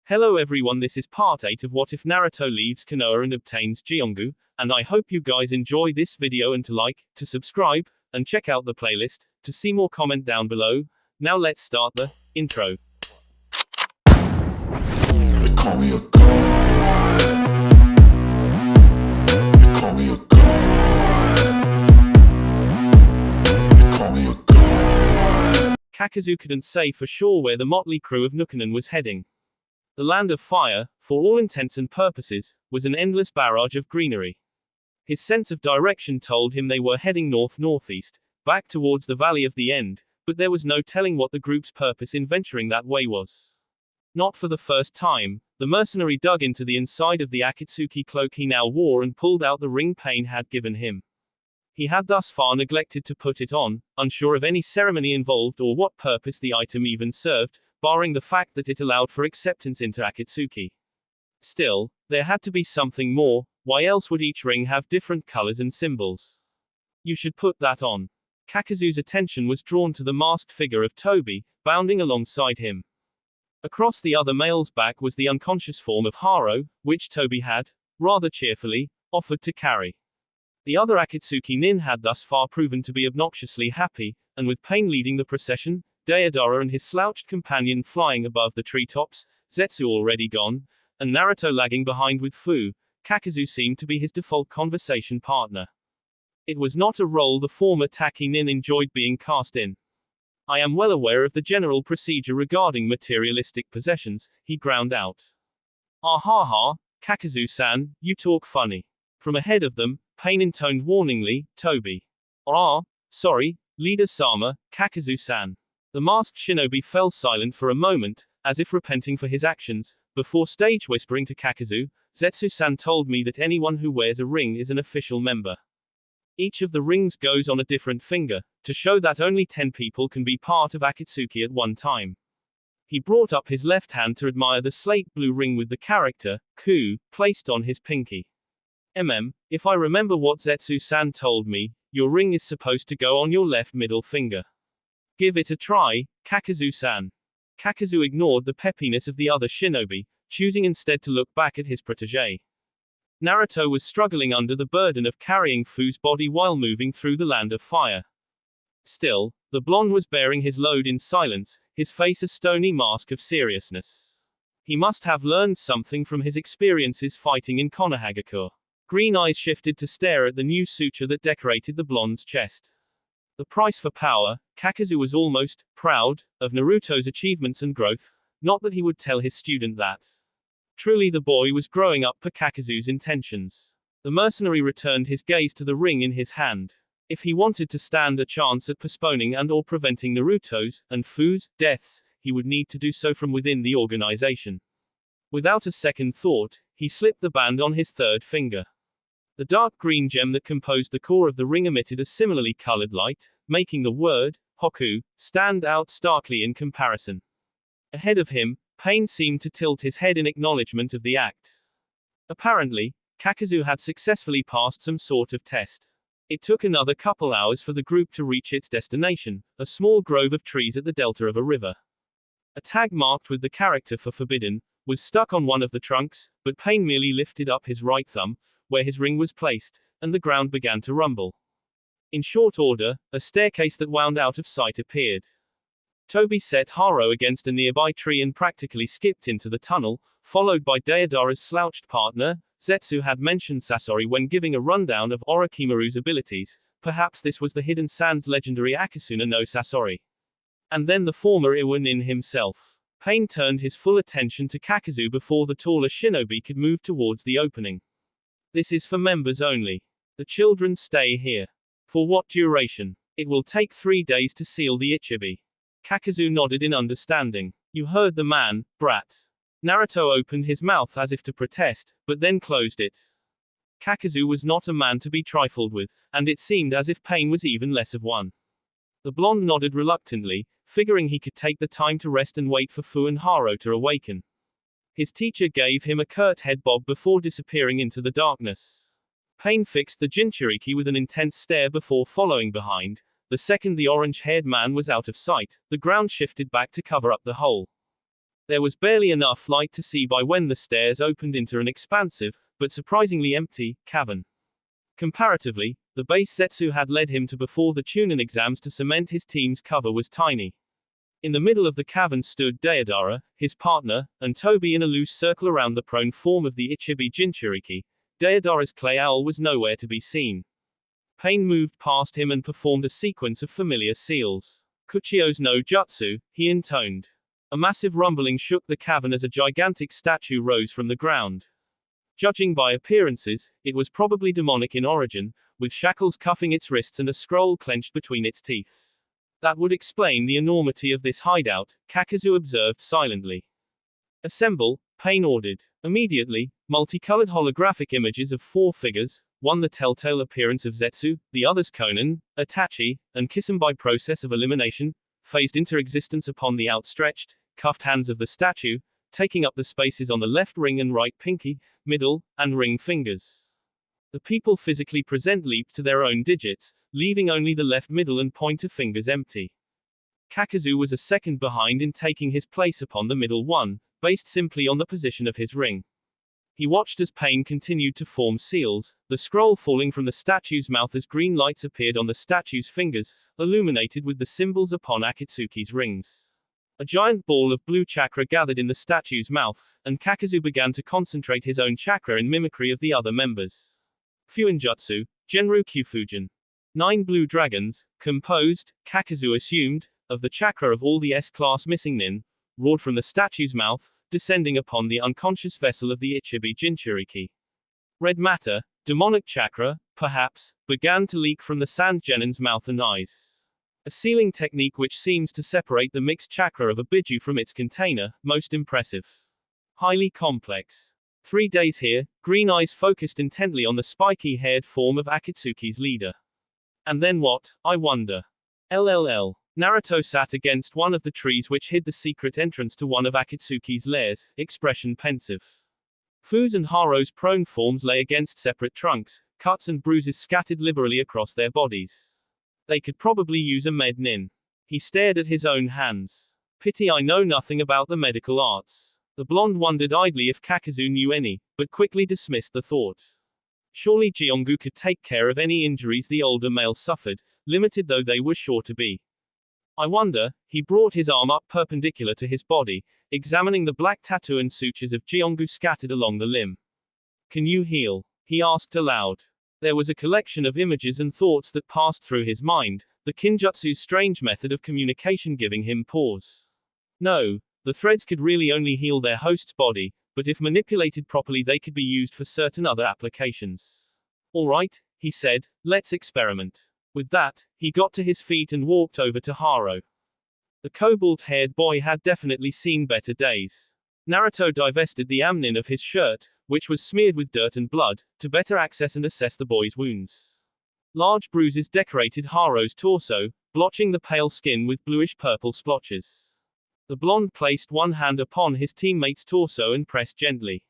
Hello everyone, this is part 8 of What If Naruto Leaves Konoha and Obtains Jiongu, and I hope you guys enjoy this video and to like, to subscribe, and check out the playlist, to see more comment down below. Now let's start the intro. They call me a god. They call me a god. They call me a god. Kakazu couldn't say for sure where the motley crew of Nukenon was heading. The Land of Fire, for all intents and purposes, was an endless barrage of greenery. His sense of direction told him they were heading north-northeast, back towards the Valley of the End, but there was no telling what the group's purpose in venturing that way was. Not for the first time, the mercenary dug into the inside of the Akatsuki cloak he now wore and pulled out the ring Pain had given him. He had thus far neglected to put it on, unsure of any ceremony involved or what purpose the item even served, barring the fact that it allowed for acceptance into Akatsuki. Still, there had to be something more, why else would each ring have different colors and symbols? You should put that on. Kakazu's attention was drawn to the masked figure of Toby, bounding alongside him. Across the other male's back was the unconscious form of Haro, which Toby had, rather cheerfully, offered to carry. The other Akatsuki nin had thus far proven to be obnoxiously happy, and with Pain leading the procession, Deidara and his slouched companion flying above the treetops, Zetsu already gone, and Naruto lagging behind with Fu, Kakazu seemed to be his default conversation partner. It was not a role the former Taki nin enjoyed being cast in. I am well aware of the general procedure regarding materialistic possessions, he ground out. Ah ha ha, Kakazu-san, you talk funny. From ahead of them, Pain intoned warningly, Toby. Ah, sorry, Leader-sama, Kakazu-san. The masked shinobi fell silent for a moment, as if repenting for his actions, before stage whispering to Kakazu, Zetsu-san told me that anyone who wears a ring is an official member. Each of the rings goes on a different finger, to show that only 10 people can be part of Akatsuki at one time. He brought up his left hand to admire the slate blue ring with the character, Ku, placed on his pinky. If I remember what Zetsu-san told me, your ring is supposed to go on your left middle finger. Give it a try, Kakazu-san. Kakazu ignored the peppiness of the other shinobi, choosing instead to look back at his protégé. Naruto was struggling under the burden of carrying Fu's body while moving through the Land of Fire. Still, the blonde was bearing his load in silence, his face a stony mask of seriousness. He must have learned something from his experiences fighting in Konohagakure. Green eyes shifted to stare at the new suture that decorated the blonde's chest. The price for power, Kakazu was almost proud of Naruto's achievements and growth, not that he would tell his student that. Truly the boy was growing up per Kakazu's intentions. The mercenary returned his gaze to the ring in his hand. If he wanted to stand a chance at postponing and or preventing Naruto's, and Fu's, deaths, he would need to do so from within the organization. Without a second thought, he slipped the band on his third finger. The dark green gem that composed the core of the ring emitted a similarly colored light, making the word, Hoku, stand out starkly in comparison. Ahead of him, Pain seemed to tilt his head in acknowledgement of the act. Apparently, Kakazu had successfully passed some sort of test. It took another couple hours for the group to reach its destination, a small grove of trees at the delta of a river. A tag marked with the character for forbidden was stuck on one of the trunks, but Pain merely lifted up his right thumb, where his ring was placed, and the ground began to rumble. In short order, a staircase that wound out of sight appeared. Toby set Haro against a nearby tree and practically skipped into the tunnel, followed by Deidara's slouched partner. Zetsu had mentioned Sasori when giving a rundown of Orochimaru's abilities. Perhaps this was the Hidden Sands legendary Akasuna no Sasori. And then the former Iwa-nin himself. Pain turned his full attention to Kakazu before the taller shinobi could move towards the opening. This is for members only. The children stay here. For what duration? It will take 3 days to seal the Ichibi. Kakazu nodded in understanding. You heard the man, brat. Naruto opened his mouth as if to protest, but then closed it. Kakazu was not a man to be trifled with, and it seemed as if Pain was even less of one. The blonde nodded reluctantly, figuring he could take the time to rest and wait for Fu and Haro to awaken. His teacher gave him a curt head bob before disappearing into the darkness. Pain fixed the Jinchuriki with an intense stare before following behind. The second the orange-haired man was out of sight, the ground shifted back to cover up the hole. There was barely enough light to see by when the stairs opened into an expansive, but surprisingly empty, cavern. Comparatively, the base Zetsu had led him to before the Chunin exams to cement his team's cover was tiny. In the middle of the cavern stood Deidara, his partner, and Toby in a loose circle around the prone form of the Ichibi Jinchuriki. Deidara's clay owl was nowhere to be seen. Pain moved past him and performed a sequence of familiar seals. Kuchio's no jutsu, he intoned. A massive rumbling shook the cavern as a gigantic statue rose from the ground. Judging by appearances, it was probably demonic in origin, with shackles cuffing its wrists and a scroll clenched between its teeth. That would explain the enormity of this hideout, Kakazu observed silently. Assemble, Pain ordered. Immediately, multicolored holographic images of 4 figures, one the telltale appearance of Zetsu, the others Konan, Itachi, and Kisame by process of elimination, phased into existence upon the outstretched, cuffed hands of the statue, taking up the spaces on the left ring and right pinky, middle, and ring fingers. The people physically present leaped to their own digits, leaving only the left middle and pointer fingers empty. Kakazu was a second behind in taking his place upon the middle one, based simply on the position of his ring. He watched as Pain continued to form seals, the scroll falling from the statue's mouth as green lights appeared on the statue's fingers, illuminated with the symbols upon Akatsuki's rings. A giant ball of blue chakra gathered in the statue's mouth, and Kakazu began to concentrate his own chakra in mimicry of the other members. Fuinjutsu, Genru Kyufujin. 9 blue dragons, composed, Kakazu assumed, of the chakra of all the S-class missing nin, roared from the statue's mouth, descending upon the unconscious vessel of the Ichibi Jinchuriki. Red matter, demonic chakra, perhaps, began to leak from the Sand Genin's mouth and eyes. A sealing technique which seems to separate the mixed chakra of a biju from its container, most impressive. Highly complex. 3 days here, Green Eyes focused intently on the spiky-haired form of Akatsuki's leader. And then what, I wonder? LLL. Naruto sat against one of the trees which hid the secret entrance to one of Akatsuki's lairs, expression pensive. Fu's and Haru's prone forms lay against separate trunks, cuts and bruises scattered liberally across their bodies. They could probably use a med nin. He stared at his own hands. Pity I know nothing about the medical arts. The blonde wondered idly if Kakazu knew any, but quickly dismissed the thought. Surely Jiongu could take care of any injuries the older male suffered, limited though they were sure to be. I wonder, he brought his arm up perpendicular to his body, examining the black tattoo and sutures of Jiongu scattered along the limb. Can you heal? He asked aloud. There was a collection of images and thoughts that passed through his mind, the Kinjutsu's strange method of communication giving him pause. No, the threads could really only heal their host's body, but if manipulated properly they could be used for certain other applications. All right, he said, let's experiment. With that, he got to his feet and walked over to Haru. The cobalt-haired boy had definitely seen better days. Naruto divested the amnin of his shirt, which was smeared with dirt and blood, to better access and assess the boy's wounds. Large bruises decorated Haru's torso, blotching the pale skin with bluish-purple splotches. The blonde placed one hand upon his teammate's torso and pressed gently.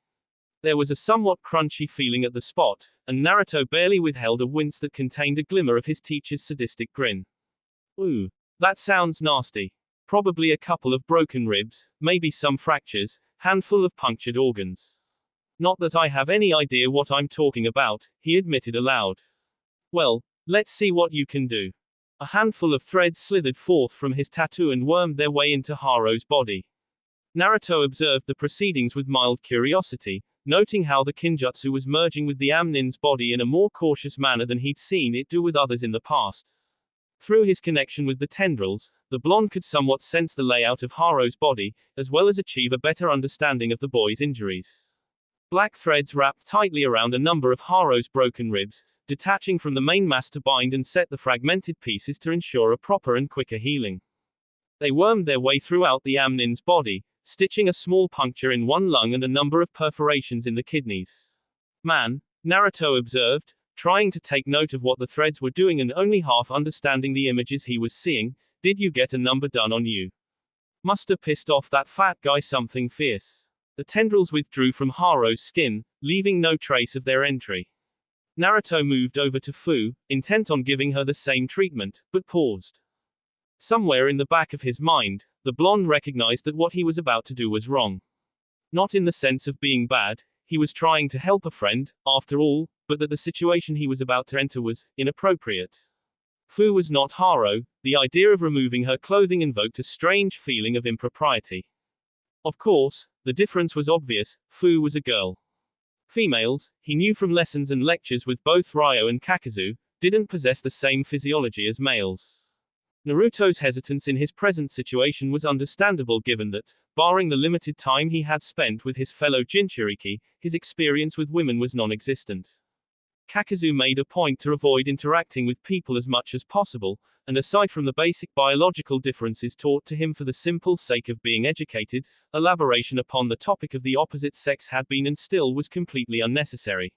There was a somewhat crunchy feeling at the spot, and Naruto barely withheld a wince that contained a glimmer of his teacher's sadistic grin. Ooh, that sounds nasty. Probably a couple of broken ribs, maybe some fractures, handful of punctured organs. Not that I have any idea what I'm talking about, he admitted aloud. Well, let's see what you can do. A handful of threads slithered forth from his tattoo and wormed their way into Haru's body. Naruto observed the proceedings with mild curiosity, noting how the Kinjutsu was merging with the Amnin's body in a more cautious manner than he'd seen it do with others in the past. Through his connection with the tendrils, the blonde could somewhat sense the layout of Haru's body, as well as achieve a better understanding of the boy's injuries. Black threads wrapped tightly around a number of Haru's broken ribs, detaching from the main mass to bind and set the fragmented pieces to ensure a proper and quicker healing. They wormed their way throughout the Amnin's body, stitching a small puncture in one lung and a number of perforations in the kidneys. Man, Naruto observed, trying to take note of what the threads were doing and only half understanding the images he was seeing, did you get a number done on you? Musta pissed off that fat guy something fierce. The tendrils withdrew from Haru's skin, leaving no trace of their entry. Naruto moved over to Fu, intent on giving her the same treatment, but paused. Somewhere in the back of his mind, the blonde recognized that what he was about to do was wrong. Not in the sense of being bad, he was trying to help a friend, after all, but that the situation he was about to enter was inappropriate. Fu was not Haro. The idea of removing her clothing invoked a strange feeling of impropriety. Of course, the difference was obvious. Fu was a girl. Females, he knew from lessons and lectures with both Ryo and Kakazu, didn't possess the same physiology as males. Naruto's hesitance in his present situation was understandable given that, barring the limited time he had spent with his fellow Jinchuriki, his experience with women was non-existent. Kakazu made a point to avoid interacting with people as much as possible, and aside from the basic biological differences taught to him for the simple sake of being educated, elaboration upon the topic of the opposite sex had been and still was completely unnecessary.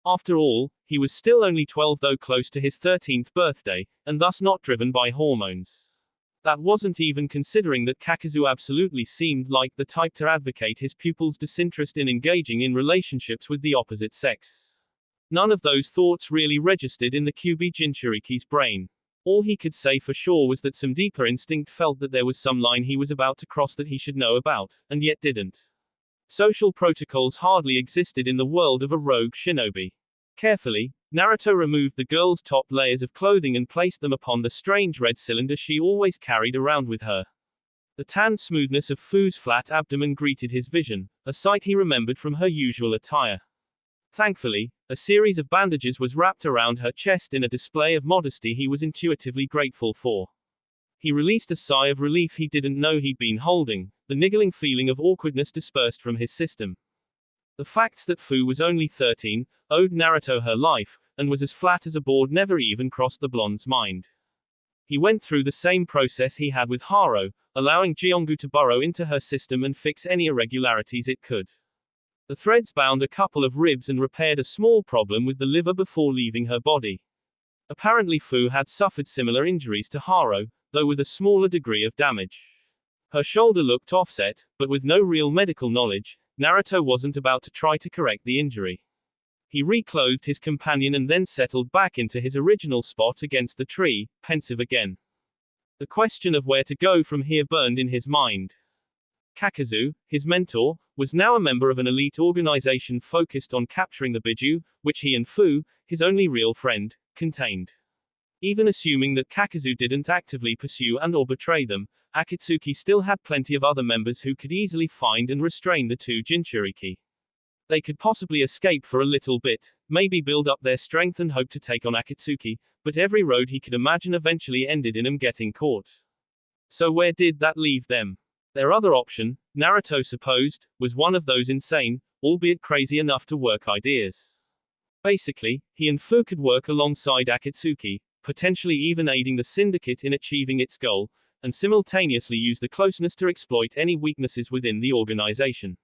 After all, he was still only 12 though close to his 13th birthday, and thus not driven by hormones. That wasn't even considering that Kakazu absolutely seemed like the type to advocate his pupils' disinterest in engaging in relationships with the opposite sex. None of those thoughts really registered in the Kyuubi Jinchuriki's brain. All he could say for sure was that some deeper instinct felt that there was some line he was about to cross that he should know about, and yet didn't. Social protocols hardly existed in the world of a rogue shinobi. Carefully, Naruto removed the girl's top layers of clothing and placed them upon the strange red cylinder she always carried around with her. The tan smoothness of Fu's flat abdomen greeted his vision, a sight he remembered from her usual attire. Thankfully, a series of bandages was wrapped around her chest in a display of modesty he was intuitively grateful for. He released a sigh of relief he didn't know he'd been holding, the niggling feeling of awkwardness dispersed from his system. The facts that Fu was only 13, owed Naruto her life, and was as flat as a board never even crossed the blonde's mind. He went through the same process he had with Haro, allowing Jiongu to burrow into her system and fix any irregularities it could. The threads bound a couple of ribs and repaired a small problem with the liver before leaving her body. Apparently Fu had suffered similar injuries to Haro, though with a smaller degree of damage. Her shoulder looked offset, but with no real medical knowledge, Naruto wasn't about to try to correct the injury. He reclothed his companion and then settled back into his original spot against the tree, pensive again. The question of where to go from here burned in his mind. Kakazu, his mentor, was now a member of an elite organization focused on capturing the Biju, which he and Fu, his only real friend, contained. Even assuming that Kakazu didn't actively pursue and or betray them, Akatsuki still had plenty of other members who could easily find and restrain the two Jinchuriki. They could possibly escape for a little bit, maybe build up their strength and hope to take on Akatsuki, but every road he could imagine eventually ended in him getting caught. So where did that leave them? Their other option, Naruto supposed, was one of those insane, albeit crazy enough to work ideas. Basically, he and Fu could work alongside Akatsuki, potentially even aiding the syndicate in achieving its goal, and simultaneously use the closeness to exploit any weaknesses within the organization.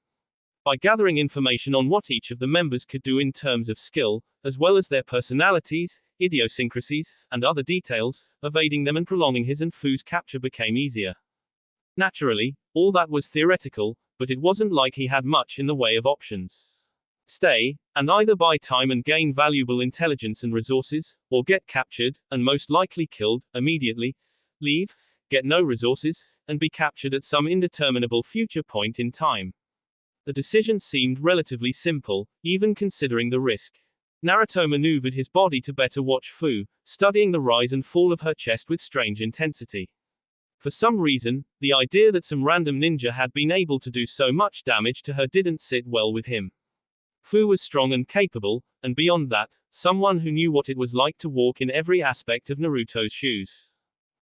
By gathering information on what each of the members could do in terms of skill, as well as their personalities, idiosyncrasies, and other details, evading them and prolonging his and Fu's capture became easier. Naturally, all that was theoretical, but it wasn't like he had much in the way of options. Stay, and either buy time and gain valuable intelligence and resources, or get captured, and most likely killed, immediately. Leave, get no resources, and be captured at some indeterminable future point in time. The decision seemed relatively simple, even considering the risk. Naruto maneuvered his body to better watch Fu, studying the rise and fall of her chest with strange intensity. For some reason, the idea that some random ninja had been able to do so much damage to her didn't sit well with him. Fu was strong and capable, and beyond that, someone who knew what it was like to walk in every aspect of Naruto's shoes.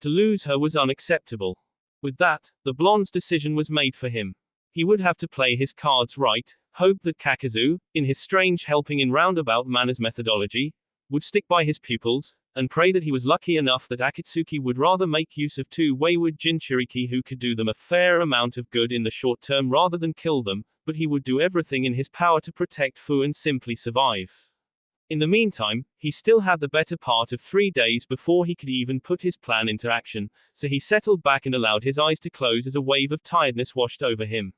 To lose her was unacceptable. With that, the blonde's decision was made for him. He would have to play his cards right, hope that Kakazu, in his strange helping in roundabout manners methodology, would stick by his pupils, and pray that he was lucky enough that Akatsuki would rather make use of two wayward Jinchuriki who could do them a fair amount of good in the short term rather than kill them, but he would do everything in his power to protect Fu and simply survive. In the meantime, he still had the better part of 3 days before he could even put his plan into action, so he settled back and allowed his eyes to close as a wave of tiredness washed over him.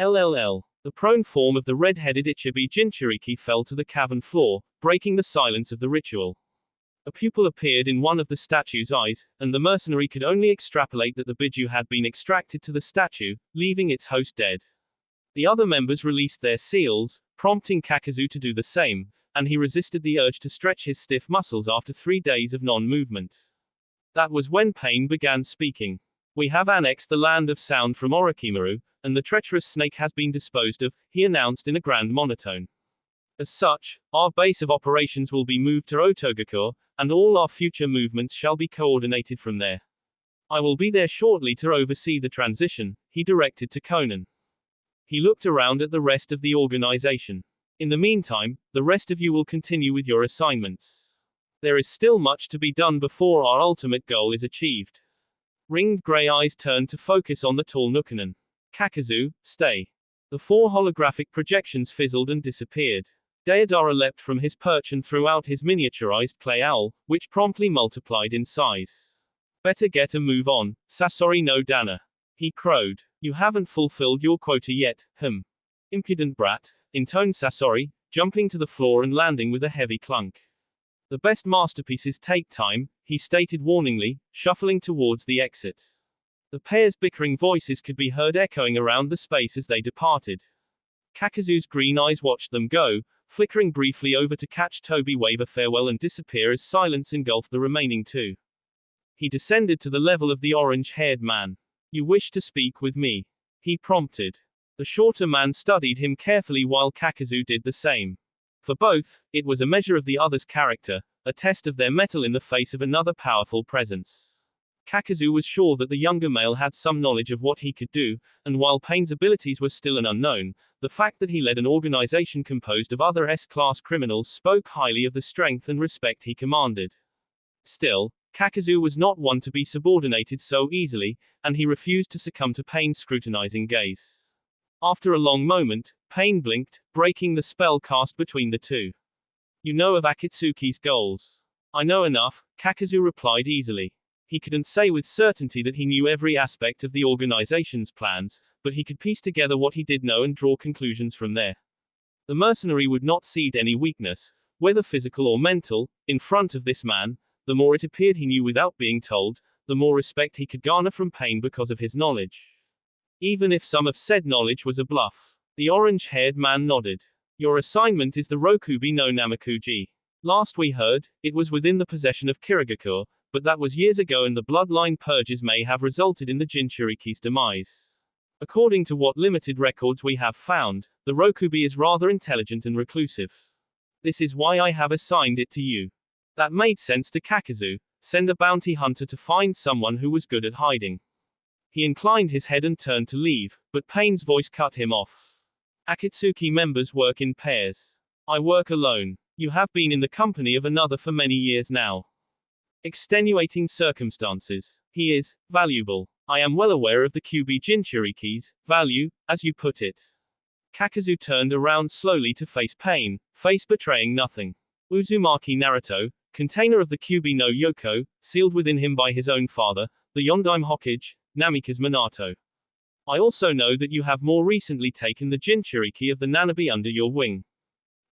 LLL. The prone form of the red-headed Ichibi Jinchuriki fell to the cavern floor, breaking the silence of the ritual. A pupil appeared in one of the statue's eyes, and the mercenary could only extrapolate that the biju had been extracted to the statue, leaving its host dead. The other members released their seals, prompting Kakuzu to do the same, and he resisted the urge to stretch his stiff muscles after 3 days of non-movement. That was when Pain began speaking. We have annexed the land of sound from Orochimaru, and the treacherous snake has been disposed of, he announced in a grand monotone. As such, our base of operations will be moved to Otogakure, and all our future movements shall be coordinated from there. I will be there shortly to oversee the transition, he directed to Conan. He looked around at the rest of the organization. In the meantime, the rest of you will continue with your assignments. There is still much to be done before our ultimate goal is achieved. Ringed gray eyes turned to focus on the tall Nukanen. Kakuzu, stay. The 4 holographic projections fizzled and disappeared. Deodara leapt from his perch and threw out his miniaturized clay owl, which promptly multiplied in size. Better get a move on, Sasori no Dana. He crowed. You haven't fulfilled your quota yet, Impudent brat, intoned Sasori, jumping to the floor and landing with a heavy clunk. The best masterpieces take time, he stated warningly, shuffling towards the exit. The pair's bickering voices could be heard echoing around the space as they departed. Kakuzu's green eyes watched them go, flickering briefly over to catch Toby wave a farewell and disappear as silence engulfed the remaining 2. He descended to the level of the orange-haired man. You wish to speak with me? He prompted. The shorter man studied him carefully while Kakuzu did the same. For both, it was a measure of the other's character, a test of their mettle in the face of another powerful presence. Kakuzu was sure that the younger male had some knowledge of what he could do, and while Pain's abilities were still an unknown, the fact that he led an organization composed of other S-class criminals spoke highly of the strength and respect he commanded. Still, Kakuzu was not one to be subordinated so easily, and he refused to succumb to Pain's scrutinizing gaze. After a long moment, Pain blinked, breaking the spell cast between the 2. You know of Akitsuki's goals. I know enough, Kakuzu replied easily. He couldn't say with certainty that he knew every aspect of the organization's plans, but he could piece together what he did know and draw conclusions from there. The mercenary would not cede any weakness, whether physical or mental, in front of this man. The more it appeared he knew without being told, the more respect he could garner from Pain because of his knowledge. Even if some of said knowledge was a bluff. The orange-haired man nodded. Your assignment is the Rokubi no Namakuji. Last we heard, it was within the possession of Kirigakure, but that was years ago and the bloodline purges may have resulted in the Jinchuriki's demise. According to what limited records we have found, the Rokubi is rather intelligent and reclusive. This is why I have assigned it to you. That made sense to Kakuzu. Send a bounty hunter to find someone who was good at hiding. He inclined his head and turned to leave, but Pain's voice cut him off. Akitsuki members work in pairs. I work alone. You have been in the company of another for many years now. Extenuating circumstances. He is valuable. I am well aware of the QB Jinchuriki's value, as you put it. Kakuzu turned around slowly to face Pain, face betraying nothing. Uzumaki Naruto, container of the QB no Yoko, sealed within him by his own father, the Yondaime Hokage, Namikaze Minato. I also know that you have more recently taken the Jinchuriki of the Nanabi under your wing.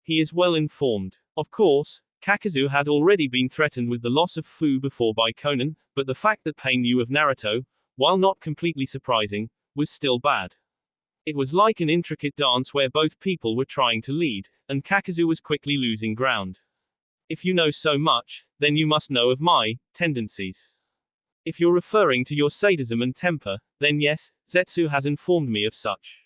He is well informed. Of course, Kakuzu had already been threatened with the loss of Fu before by Conan, but the fact that Pain knew of Naruto, while not completely surprising, was still bad. It was like an intricate dance where both people were trying to lead, and Kakuzu was quickly losing ground. If you know so much, then you must know of my tendencies. If you're referring to your sadism and temper, then yes, Zetsu has informed me of such.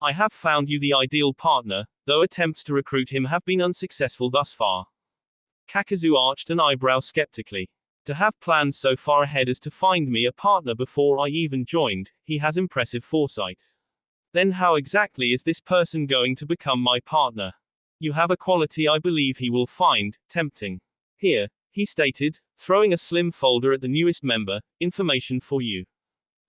I have found you the ideal partner, though attempts to recruit him have been unsuccessful thus far. Kakuzu arched an eyebrow skeptically. To have plans so far ahead as to find me a partner before I even joined, he has impressive foresight. Then how exactly is this person going to become my partner? You have a quality I believe he will find tempting. Here, he stated, throwing a slim folder at the newest member, information for you.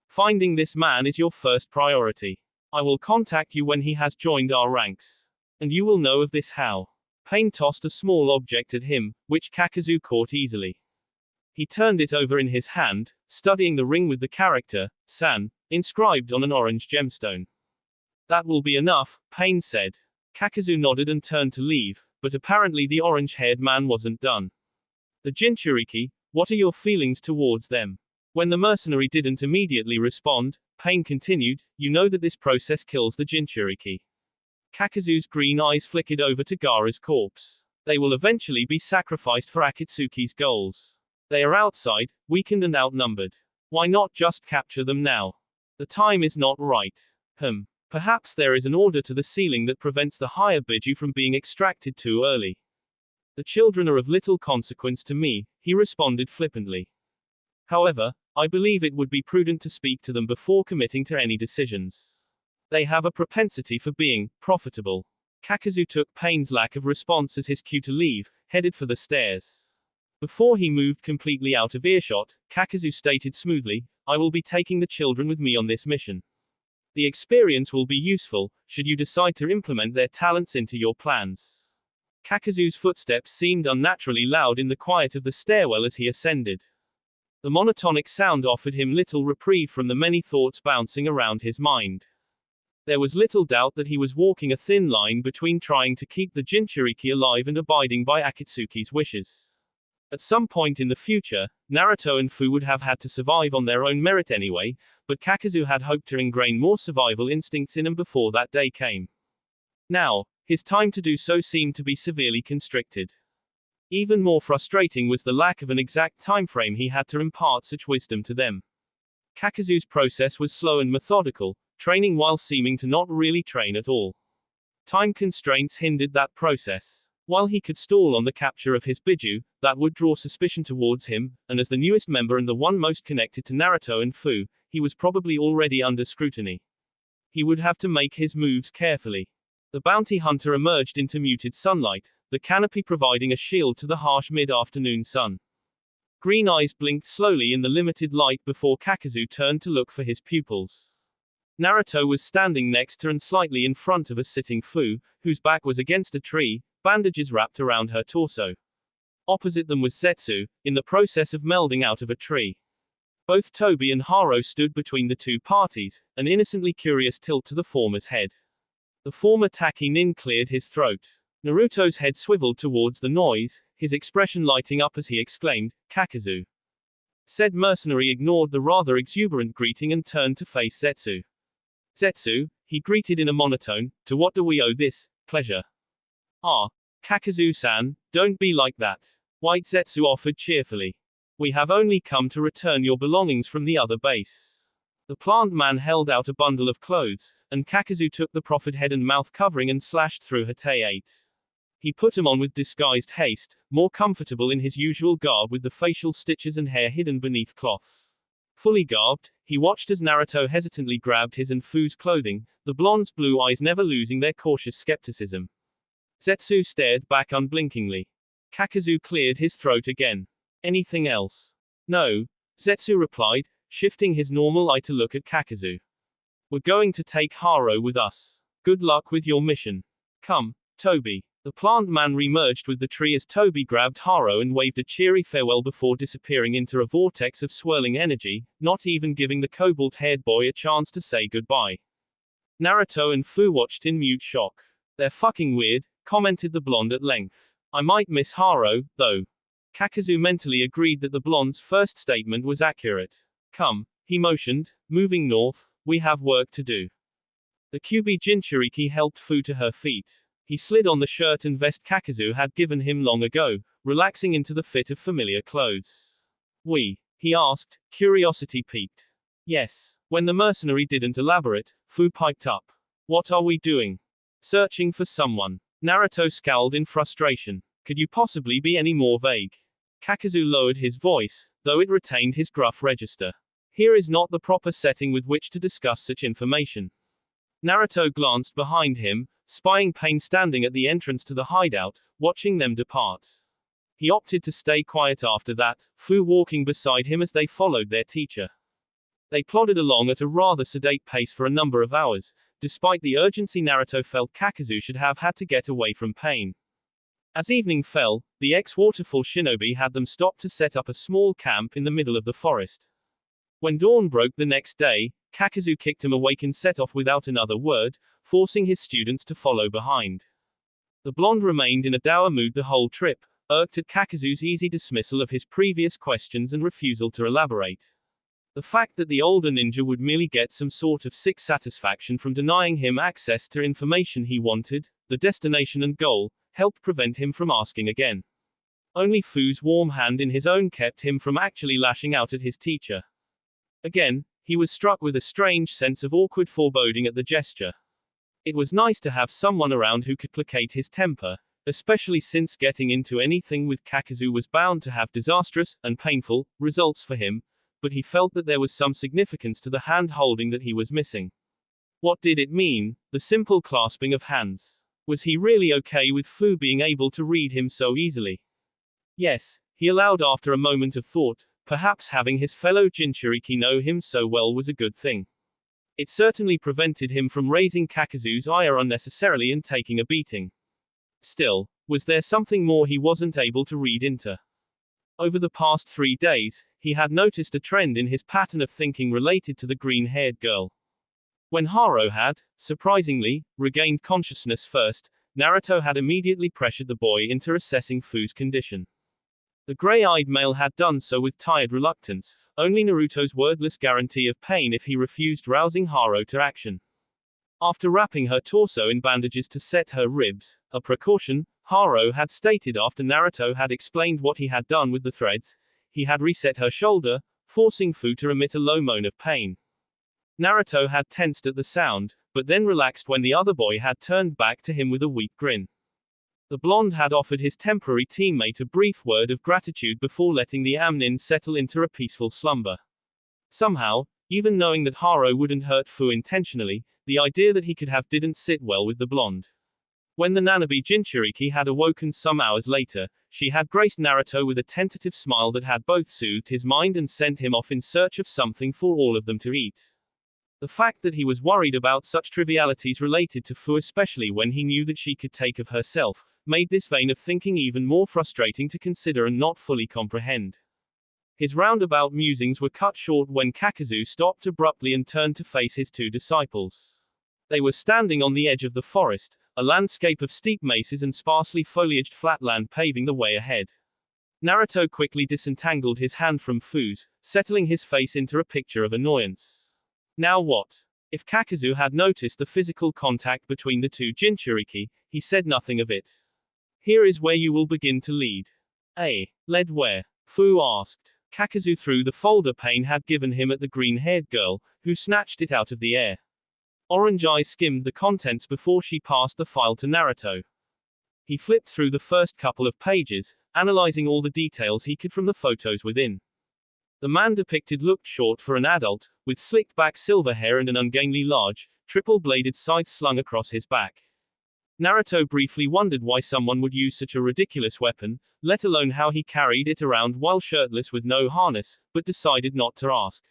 Finding this man is your first priority. I will contact you when he has joined our ranks. And you will know of this how. Pain tossed a small object at him, which Kakuzu caught easily. He turned it over in his hand, studying the ring with the character, San, inscribed on an orange gemstone. That will be enough, Pain said. Kakuzu nodded and turned to leave, but apparently the orange-haired man wasn't done. The Jinchuriki, what are your feelings towards them? When the mercenary didn't immediately respond, Pain continued, you know that this process kills the Jinchuriki. Kakuzu's green eyes flickered over to Gaara's corpse. They will eventually be sacrificed for Akatsuki's goals. They are outside, weakened and outnumbered. Why not just capture them now? The time is not right. Perhaps there is an order to the ceiling that prevents the higher Biju from being extracted too early. The children are of little consequence to me, he responded flippantly. However, I believe it would be prudent to speak to them before committing to any decisions. They have a propensity for being profitable. Kakuzu took Pain's lack of response as his cue to leave, headed for the stairs. Before he moved completely out of earshot, Kakuzu stated smoothly, I will be taking the children with me on this mission. The experience will be useful, should you decide to implement their talents into your plans. Kakuzu's footsteps seemed unnaturally loud in the quiet of the stairwell as he ascended. The monotonic sound offered him little reprieve from the many thoughts bouncing around his mind. There was little doubt that he was walking a thin line between trying to keep the Jinchuriki alive and abiding by Akatsuki's wishes. At some point in the future, Naruto and Fu would have had to survive on their own merit anyway, but Kakuzu had hoped to ingrain more survival instincts in him before that day came. Now, his time to do so seemed to be severely constricted. Even more frustrating was the lack of an exact time frame he had to impart such wisdom to them. Kakuzu's process was slow and methodical, training while seeming to not really train at all. Time constraints hindered that process. While he could stall on the capture of his Biju, that would draw suspicion towards him, and as the newest member and the one most connected to Naruto and Fu, he was probably already under scrutiny. He would have to make his moves carefully. The bounty hunter emerged into muted sunlight, the canopy providing a shield to the harsh mid-afternoon sun. Green eyes blinked slowly in the limited light before Kakuzu turned to look for his pupils. Naruto was standing next to and slightly in front of a sitting Fu, whose back was against a tree, bandages wrapped around her torso. Opposite them was Zetsu, in the process of melding out of a tree. Both Tobi and Haro stood between the two parties, an innocently curious tilt to the former's head. The former Taki Nin cleared his throat. Naruto's head swiveled towards the noise, his expression lighting up as he exclaimed, Kakuzu. Said mercenary ignored the rather exuberant greeting and turned to face Zetsu. Zetsu, he greeted in a monotone, to what do we owe this pleasure? Ah, Kakuzu-san, don't be like that. White Zetsu offered cheerfully. We have only come to return your belongings from the other base. The plant man held out a bundle of clothes, and Kakuzu took the proffered head and mouth covering and slashed through her Te-8. He put him on with disguised haste, more comfortable in his usual garb with the facial stitches and hair hidden beneath cloth. Fully garbed, he watched as Naruto hesitantly grabbed his and Fu's clothing, the blonde's blue eyes never losing their cautious skepticism. Zetsu stared back unblinkingly. Kakuzu cleared his throat again. Anything else? No, Zetsu replied, shifting his normal eye to look at Kakuzu. We're going to take Haro with us. Good luck with your mission. Come, Tobi. The plant man remerged with the tree as Tobi grabbed Haro and waved a cheery farewell before disappearing into a vortex of swirling energy, not even giving the cobalt-haired boy a chance to say goodbye. Naruto and Fu watched in mute shock. They're fucking weird, commented the blonde at length. I might miss Haro, though. Kakuzu mentally agreed that the blonde's first statement was accurate. Come, he motioned, moving north, we have work to do. The Kyuubi Jinchuriki helped Fu to her feet. He slid on the shirt and vest Kakuzu had given him long ago, relaxing into the fit of familiar clothes. He asked, curiosity piqued. Yes. When the mercenary didn't elaborate, Fu piped up. What are we doing? Searching for someone. Naruto scowled in frustration. Could you possibly be any more vague? Kakuzu lowered his voice, though it retained his gruff register. Here is not the proper setting with which to discuss such information. Naruto glanced behind him, spying Pain standing at the entrance to the hideout, watching them depart. He opted to stay quiet after that, Fu walking beside him as they followed their teacher. They plodded along at a rather sedate pace for a number of hours, despite the urgency Naruto felt Kakuzu should have had to get away from Pain. As evening fell, the ex-waterfall shinobi had them stop to set up a small camp in the middle of the forest. When dawn broke the next day, Kakuzu kicked him awake and set off without another word, forcing his students to follow behind. The blonde remained in a dour mood the whole trip, irked at Kakuzu's easy dismissal of his previous questions and refusal to elaborate. The fact that the older ninja would merely get some sort of sick satisfaction from denying him access to information he wanted, the destination and goal, helped prevent him from asking again. Only Fu's warm hand in his own kept him from actually lashing out at his teacher. Again, he was struck with a strange sense of awkward foreboding at the gesture. It was nice to have someone around who could placate his temper, especially since getting into anything with Kakuzu was bound to have disastrous, and painful, results for him, but he felt that there was some significance to the hand-holding that he was missing. What did it mean, the simple clasping of hands? Was he really okay with Fu being able to read him so easily? Yes, he allowed after a moment of thought, perhaps having his fellow Jinchuriki know him so well was a good thing. It certainly prevented him from raising Kakuzu's ire unnecessarily and taking a beating. Still, was there something more he wasn't able to read into? Over the past 3 days, he had noticed a trend in his pattern of thinking related to the green-haired girl. When Haro had, surprisingly, regained consciousness first, Naruto had immediately pressured the boy into assessing Fu's condition. The gray-eyed male had done so with tired reluctance, only Naruto's wordless guarantee of pain if he refused rousing Haro to action. After wrapping her torso in bandages to set her ribs, a precaution, Haro had stated after Naruto had explained what he had done with the threads, he had reset her shoulder, forcing Fu to emit a low moan of pain. Naruto had tensed at the sound, but then relaxed when the other boy had turned back to him with a weak grin. The blonde had offered his temporary teammate a brief word of gratitude before letting the Amnin settle into a peaceful slumber. Somehow, even knowing that Haro wouldn't hurt Fu intentionally, the idea that he could have didn't sit well with the blonde. When the Nanabe Jinchuriki had awoken some hours later, she had graced Naruto with a tentative smile that had both soothed his mind and sent him off in search of something for all of them to eat. The fact that he was worried about such trivialities related to Fu, especially when he knew that she could take of herself, made this vein of thinking even more frustrating to consider and not fully comprehend. His roundabout musings were cut short when Kakuzu stopped abruptly and turned to face his 2 disciples. They were standing on the edge of the forest, a landscape of steep mesas and sparsely foliaged flatland paving the way ahead. Naruto quickly disentangled his hand from Fu's, settling his face into a picture of annoyance. Now what? If Kakuzu had noticed the physical contact between the 2 Jinchuriki, he said nothing of it. Here is where you will begin to lead. Led where? Fu asked. Kakuzu threw the folder Pain had given him at the green-haired girl, who snatched it out of the air. Orange Eye skimmed the contents before she passed the file to Naruto. He flipped through the first couple of pages, analyzing all the details he could from the photos within. The man depicted looked short for an adult, with slicked-back silver hair and an ungainly large, triple-bladed scythe slung across his back. Naruto briefly wondered why someone would use such a ridiculous weapon, let alone how he carried it around while shirtless with no harness, but decided not to ask.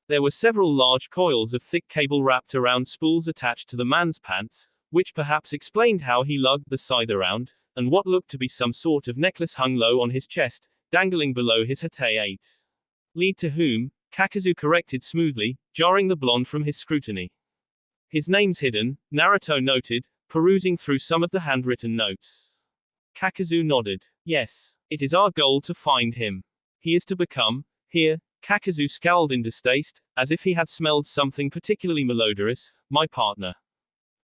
There were several large coils of thick cable wrapped around spools attached to the man's pants, which perhaps explained how he lugged the scythe around, and what looked to be some sort of necklace hung low on his chest, dangling below his hatay 8. Lead to whom? Kakuzu corrected smoothly, jarring the blonde from his scrutiny. His name's hidden, Naruto noted, perusing through some of the handwritten notes. Kakuzu nodded. Yes, it is our goal to find him. He is to become, here, Kakuzu scowled in distaste, as if he had smelled something particularly malodorous, my partner.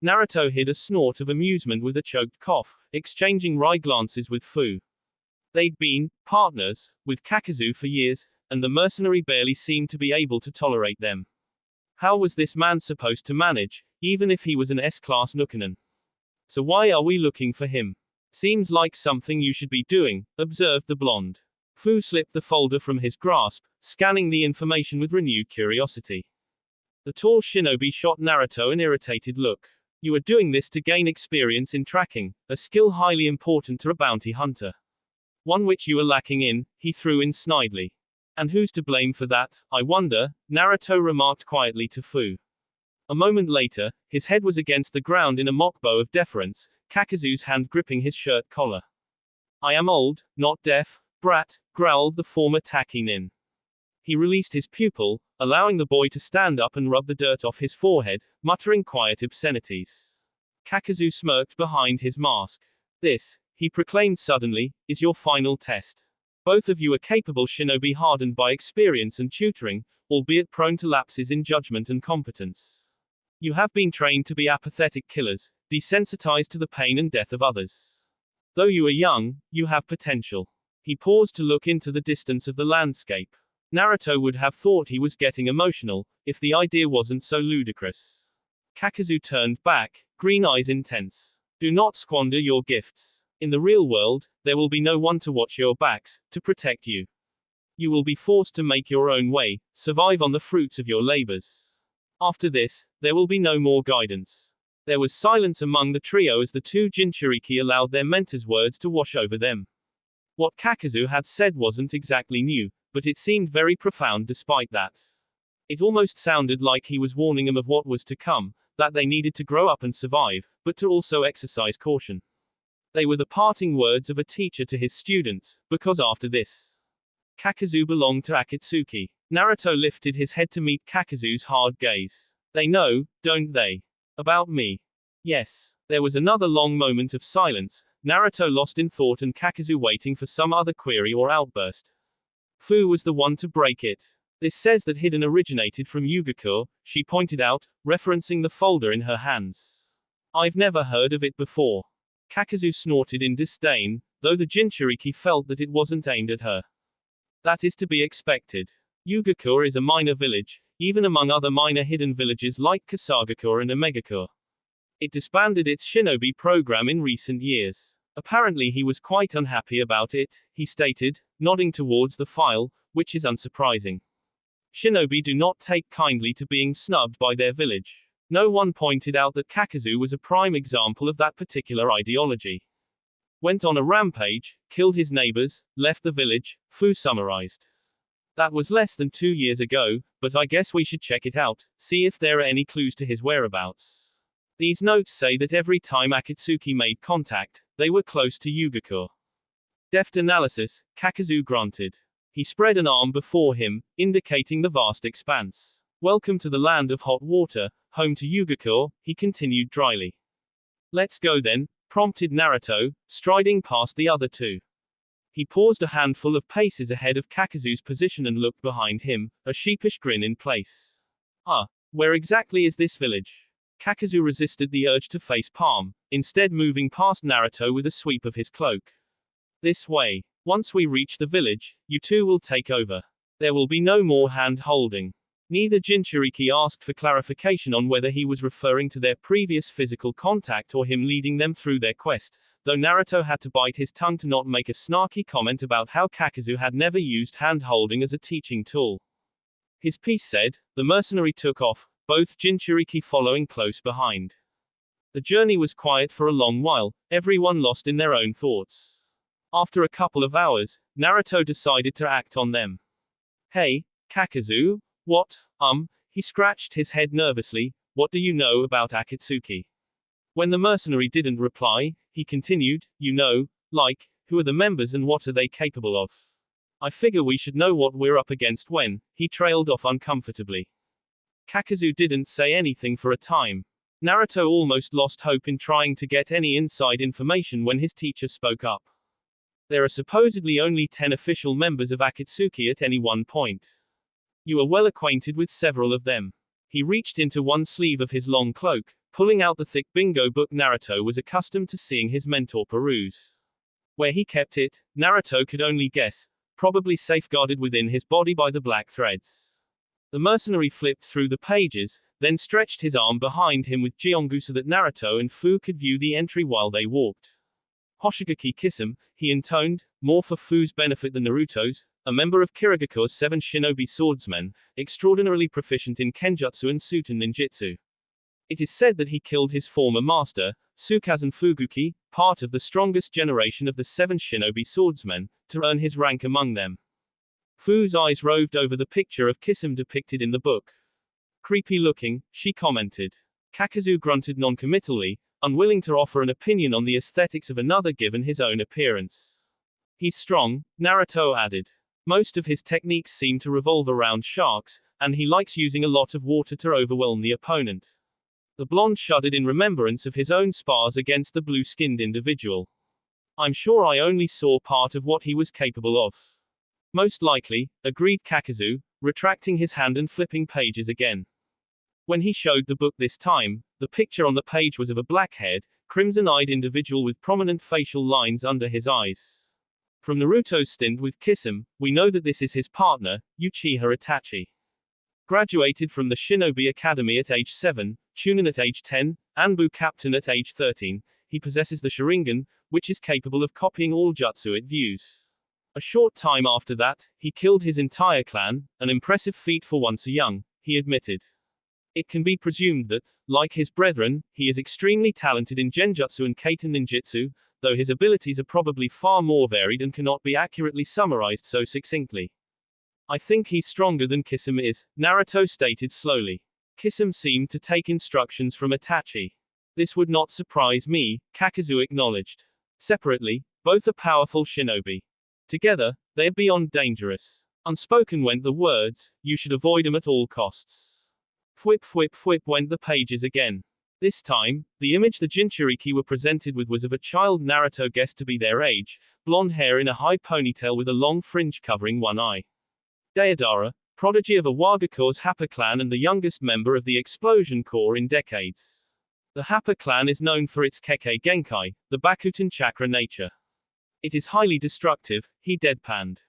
Naruto hid a snort of amusement with a choked cough, exchanging wry glances with Fu. They'd been partners with Kakuzu for years, and the mercenary barely seemed to be able to tolerate them. How was this man supposed to manage, even if he was an S-class Nukenin? So why are we looking for him? Seems like something you should be doing, observed the blonde. Fu slipped the folder from his grasp, scanning the information with renewed curiosity. The tall shinobi shot Naruto an irritated look. You are doing this to gain experience in tracking, a skill highly important to a bounty hunter. One which you are lacking in, he threw in snidely. And who's to blame for that, I wonder, Naruto remarked quietly to Fu. A moment later, his head was against the ground in a mock bow of deference, Kakuzu's hand gripping his shirt collar. I am old, not deaf, brat, growled the former Taki nin. He released his pupil, allowing the boy to stand up and rub the dirt off his forehead, muttering quiet obscenities. Kakuzu smirked behind his mask. This, He proclaimed suddenly, is your final test. Both of you are capable shinobi hardened by experience and tutoring, albeit prone to lapses in judgment and competence. You have been trained to be apathetic killers, desensitized to the pain and death of others. Though you are young, you have potential. He paused to look into the distance of the landscape. Naruto would have thought he was getting emotional, if the idea wasn't so ludicrous. Kakazu turned back, green eyes intense. Do not squander your gifts. In the real world, there will be no one to watch your backs, to protect you. You will be forced to make your own way, survive on the fruits of your labors. After this, there will be no more guidance. There was silence among the trio as the two Jinchuriki allowed their mentor's words to wash over them. What Kakazu had said wasn't exactly new, but it seemed very profound despite that. It almost sounded like he was warning them of what was to come, that they needed to grow up and survive, but to also exercise caution. They were the parting words of a teacher to his students, because after this, Kakazu belonged to Akatsuki. Naruto lifted his head to meet Kakazu's hard gaze. They know, don't they? About me. Yes. There was another long moment of silence, Naruto lost in thought and Kakazu waiting for some other query or outburst. Fu was the one to break it. This says that Hiden originated from Yugakure, she pointed out, referencing the folder in her hands. I've never heard of it before. Kakazu snorted in disdain, though the Jinchuriki felt that it wasn't aimed at her. That is to be expected. Yugakure is a minor village, even among other minor hidden villages like Kasagakure and Omegakure. It disbanded its shinobi program in recent years. Apparently he was quite unhappy about it, he stated, nodding towards the file, which is unsurprising. Shinobi do not take kindly to being snubbed by their village. No one pointed out that Kakazu was a prime example of that particular ideology. Went on a rampage, killed his neighbors, left the village, Fu summarized. That was less than 2 years ago, but I guess we should check it out, see if there are any clues to his whereabouts. These notes say that every time Akatsuki made contact, they were close to Yugakure. Deft analysis, Kakazu grunted. He spread an arm before him, indicating the vast expanse. Welcome to the land of hot water, home to Yugakure, he continued dryly. Let's go then, prompted Naruto, striding past the other two. He paused a handful of paces ahead of Kakazu's position and looked behind him, a sheepish grin in place. Where exactly is this village? Kakazu resisted the urge to face palm, instead moving past Naruto with a sweep of his cloak. This way. Once we reach the village, you two will take over. There will be no more hand-holding. Neither Jinchuriki asked for clarification on whether he was referring to their previous physical contact or him leading them through their quest, though Naruto had to bite his tongue to not make a snarky comment about how Kakazu had never used hand-holding as a teaching tool. His piece said, the mercenary took off, both Jinchuriki following close behind. The journey was quiet for a long while, everyone lost in their own thoughts. After a couple of hours, Naruto decided to act on them. Hey, Kakazu? What? He scratched his head nervously, what do you know about Akatsuki? When the mercenary didn't reply, he continued, you know, like, who are the members and what are they capable of? I figure we should know what we're up against when, he trailed off uncomfortably. Kakazu didn't say anything for a time. Naruto almost lost hope in trying to get any inside information when his teacher spoke up. There are supposedly only 10 official members of Akatsuki at any one point. You are well acquainted with several of them. He reached into one sleeve of his long cloak, pulling out the thick bingo book Naruto was accustomed to seeing his mentor peruse. Where he kept it, Naruto could only guess, probably safeguarded within his body by the black threads. The mercenary flipped through the pages, then stretched his arm behind him with Jiongu so that Naruto and Fu could view the entry while they walked. Hoshigaki Kisame, he intoned, more for Fu's benefit than Naruto's, a member of Kirigakure's 7 shinobi swordsmen, extraordinarily proficient in kenjutsu and Suten ninjutsu. It is said that he killed his former master, Tsukazan Fuguki, part of the strongest generation of the 7 shinobi swordsmen, to earn his rank among them. Fu's eyes roved over the picture of Kisame depicted in the book. Creepy looking, she commented. Kakazu grunted noncommittally, unwilling to offer an opinion on the aesthetics of another given his own appearance. He's strong, Naruto added. Most of his techniques seem to revolve around sharks, and he likes using a lot of water to overwhelm the opponent. The blonde shuddered in remembrance of his own spars against the blue-skinned individual. I'm sure I only saw part of what he was capable of. Most likely, agreed Kakazu, retracting his hand and flipping pages again. When he showed the book this time, the picture on the page was of a black-haired, crimson-eyed individual with prominent facial lines under his eyes. From Naruto's stint with Kisame, we know that this is his partner, Uchiha Itachi. Graduated from the Shinobi Academy at age 7, Chunin at age 10, Anbu Captain at age 13, he possesses the Sharingan, which is capable of copying all jutsu it views. A short time after that, he killed his entire clan, an impressive feat for one so young, he admitted. It can be presumed that, like his brethren, he is extremely talented in Genjutsu and Kaiten Ninjutsu, though his abilities are probably far more varied and cannot be accurately summarized so succinctly. I think he's stronger than Kisame is, Naruto stated slowly. Kisame seemed to take instructions from Itachi. This would not surprise me, Kakazu acknowledged. Separately, both are powerful shinobi. Together, they are beyond dangerous. Unspoken went the words, you should avoid him at all costs. Fwip fwip fwip went the pages again. This time, the image the Jinchuriki were presented with was of a child Naruto guessed to be their age, blonde hair in a high ponytail with a long fringe covering one eye. Deidara, prodigy of a Wagakore's Happa clan and the youngest member of the Explosion Corps in decades. The Happa clan is known for its Kekkei Genkai, the Bakuten chakra nature. It is highly destructive, he deadpanned.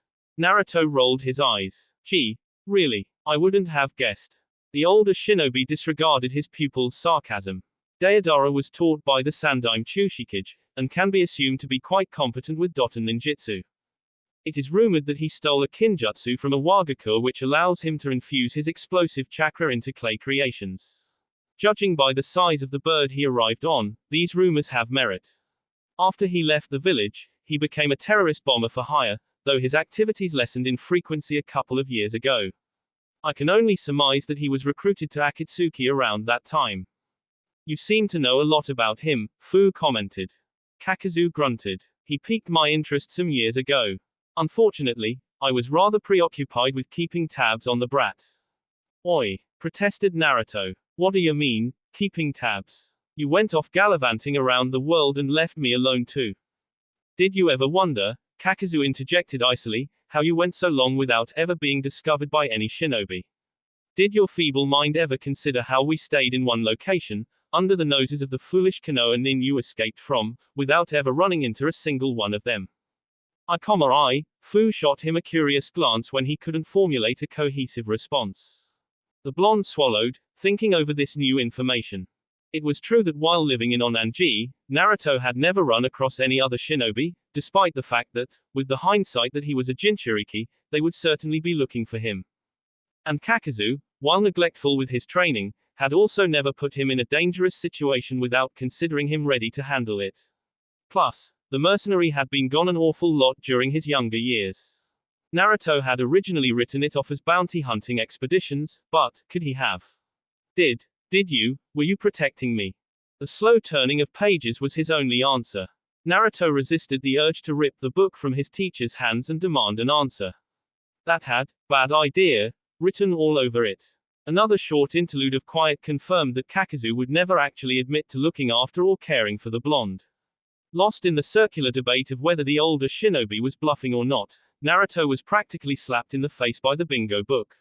Naruto rolled his eyes. Gee, really, I wouldn't have guessed. The older shinobi disregarded his pupil's sarcasm. Deidara was taught by the Sandaime Chushikage, and can be assumed to be quite competent with Doton Ninjutsu. It is rumored that he stole a Kinjutsu from a Wagakure which allows him to infuse his explosive chakra into clay creations. Judging by the size of the bird he arrived on, these rumors have merit. After he left the village, he became a terrorist bomber for hire, though his activities lessened in frequency a couple of years ago. I can only surmise that he was recruited to Akatsuki around that time. You seem to know a lot about him, Fu commented. Kakazu grunted. He piqued my interest some years ago. Unfortunately, I was rather preoccupied with keeping tabs on the brat. Oi, protested Naruto. What do you mean, keeping tabs? You went off gallivanting around the world and left me alone too. Did you ever wonder, Kakazu interjected icily, how you went so long without ever being discovered by any shinobi? Did your feeble mind ever consider how we stayed in one location, under the noses of the foolish Konoha nin you escaped from, without ever running into a single one of them? Fu shot him a curious glance when he couldn't formulate a cohesive response. The blonde swallowed, thinking over this new information. It was true that while living in Onanji, Naruto had never run across any other shinobi, despite the fact that, with the hindsight that he was a Jinchuriki, they would certainly be looking for him. And Kakazu, while neglectful with his training, had also never put him in a dangerous situation without considering him ready to handle it. Plus, the mercenary had been gone an awful lot during his younger years. Naruto had originally written it off as bounty hunting expeditions, but, could he have? Were you protecting me? The slow turning of pages was his only answer. Naruto resisted the urge to rip the book from his teacher's hands and demand an answer. That had, bad idea, written all over it. Another short interlude of quiet confirmed that Kakazu would never actually admit to looking after or caring for the blonde. Lost in the circular debate of whether the older shinobi was bluffing or not, Naruto was practically slapped in the face by the bingo book.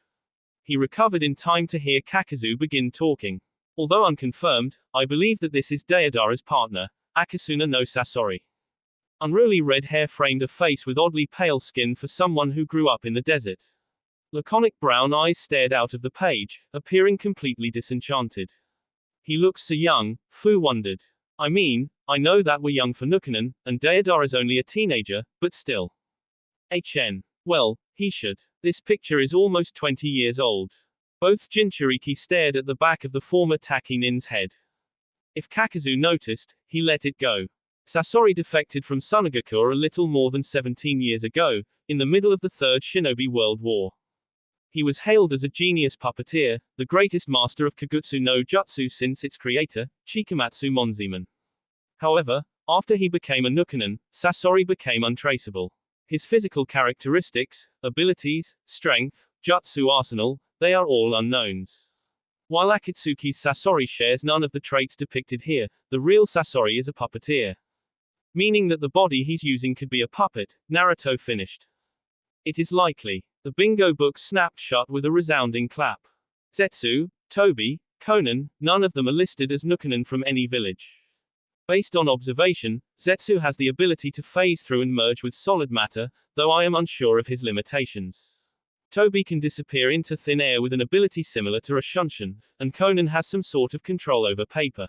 He recovered in time to hear Kakazu begin talking. Although unconfirmed, I believe that this is Deidara's partner, Akasuna no Sasori. Unruly red hair framed a face with oddly pale skin for someone who grew up in the desert. Laconic brown eyes stared out of the page, appearing completely disenchanted. He looks so young, Fu wondered. I mean, I know that we're young for Nukkenen, and Deidara's only a teenager, but still. Well, he should. This picture is almost 20 years old. Both Jinchuriki stared at the back of the former Taki Nin's head. If Kakazu noticed, he let it go. Sasori defected from Sunagakure a little more than 17 years ago, in the middle of the Third Shinobi World War. He was hailed as a genius puppeteer, the greatest master of Kagutsu no Jutsu since its creator, Chikamatsu Monzaemon. However, after he became a Nukkenen, Sasori became untraceable. His physical characteristics, abilities, strength, jutsu arsenal, they are all unknowns. While Akatsuki's Sasori shares none of the traits depicted here, the real Sasori is a puppeteer. Meaning that the body he's using could be a puppet, Naruto finished. It is likely. The bingo book snapped shut with a resounding clap. Zetsu, Toby, Conan, none of them are listed as Nukanen from any village. Based on observation, Zetsu has the ability to phase through and merge with solid matter, though I am unsure of his limitations. Toby can disappear into thin air with an ability similar to a shunshin, and Conan has some sort of control over paper.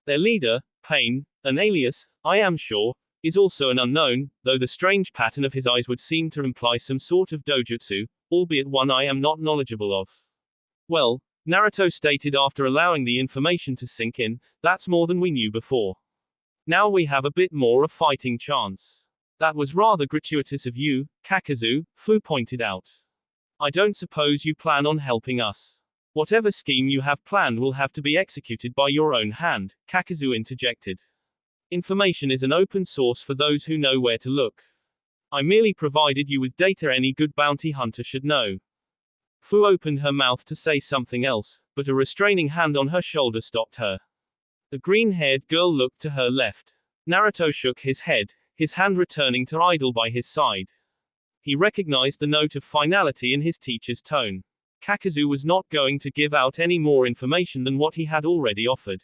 Their leader, Pain, an alias, I am sure, is also an unknown, though the strange pattern of his eyes would seem to imply some sort of dojutsu, albeit one I am not knowledgeable of. Well, Naruto stated after allowing the information to sink in, that's more than we knew before. Now we have a bit more of fighting chance. That was rather gratuitous of you, Kakazu, Fu pointed out. I don't suppose you plan on helping us. Whatever scheme you have planned will have to be executed by your own hand, Kakazu interjected. Information is an open source for those who know where to look. I merely provided you with data any good bounty hunter should know. Fu opened her mouth to say something else, but a restraining hand on her shoulder stopped her. The green-haired girl looked to her left. Naruto shook his head, his hand returning to idle by his side. He recognized the note of finality in his teacher's tone. Kakazu was not going to give out any more information than what he had already offered.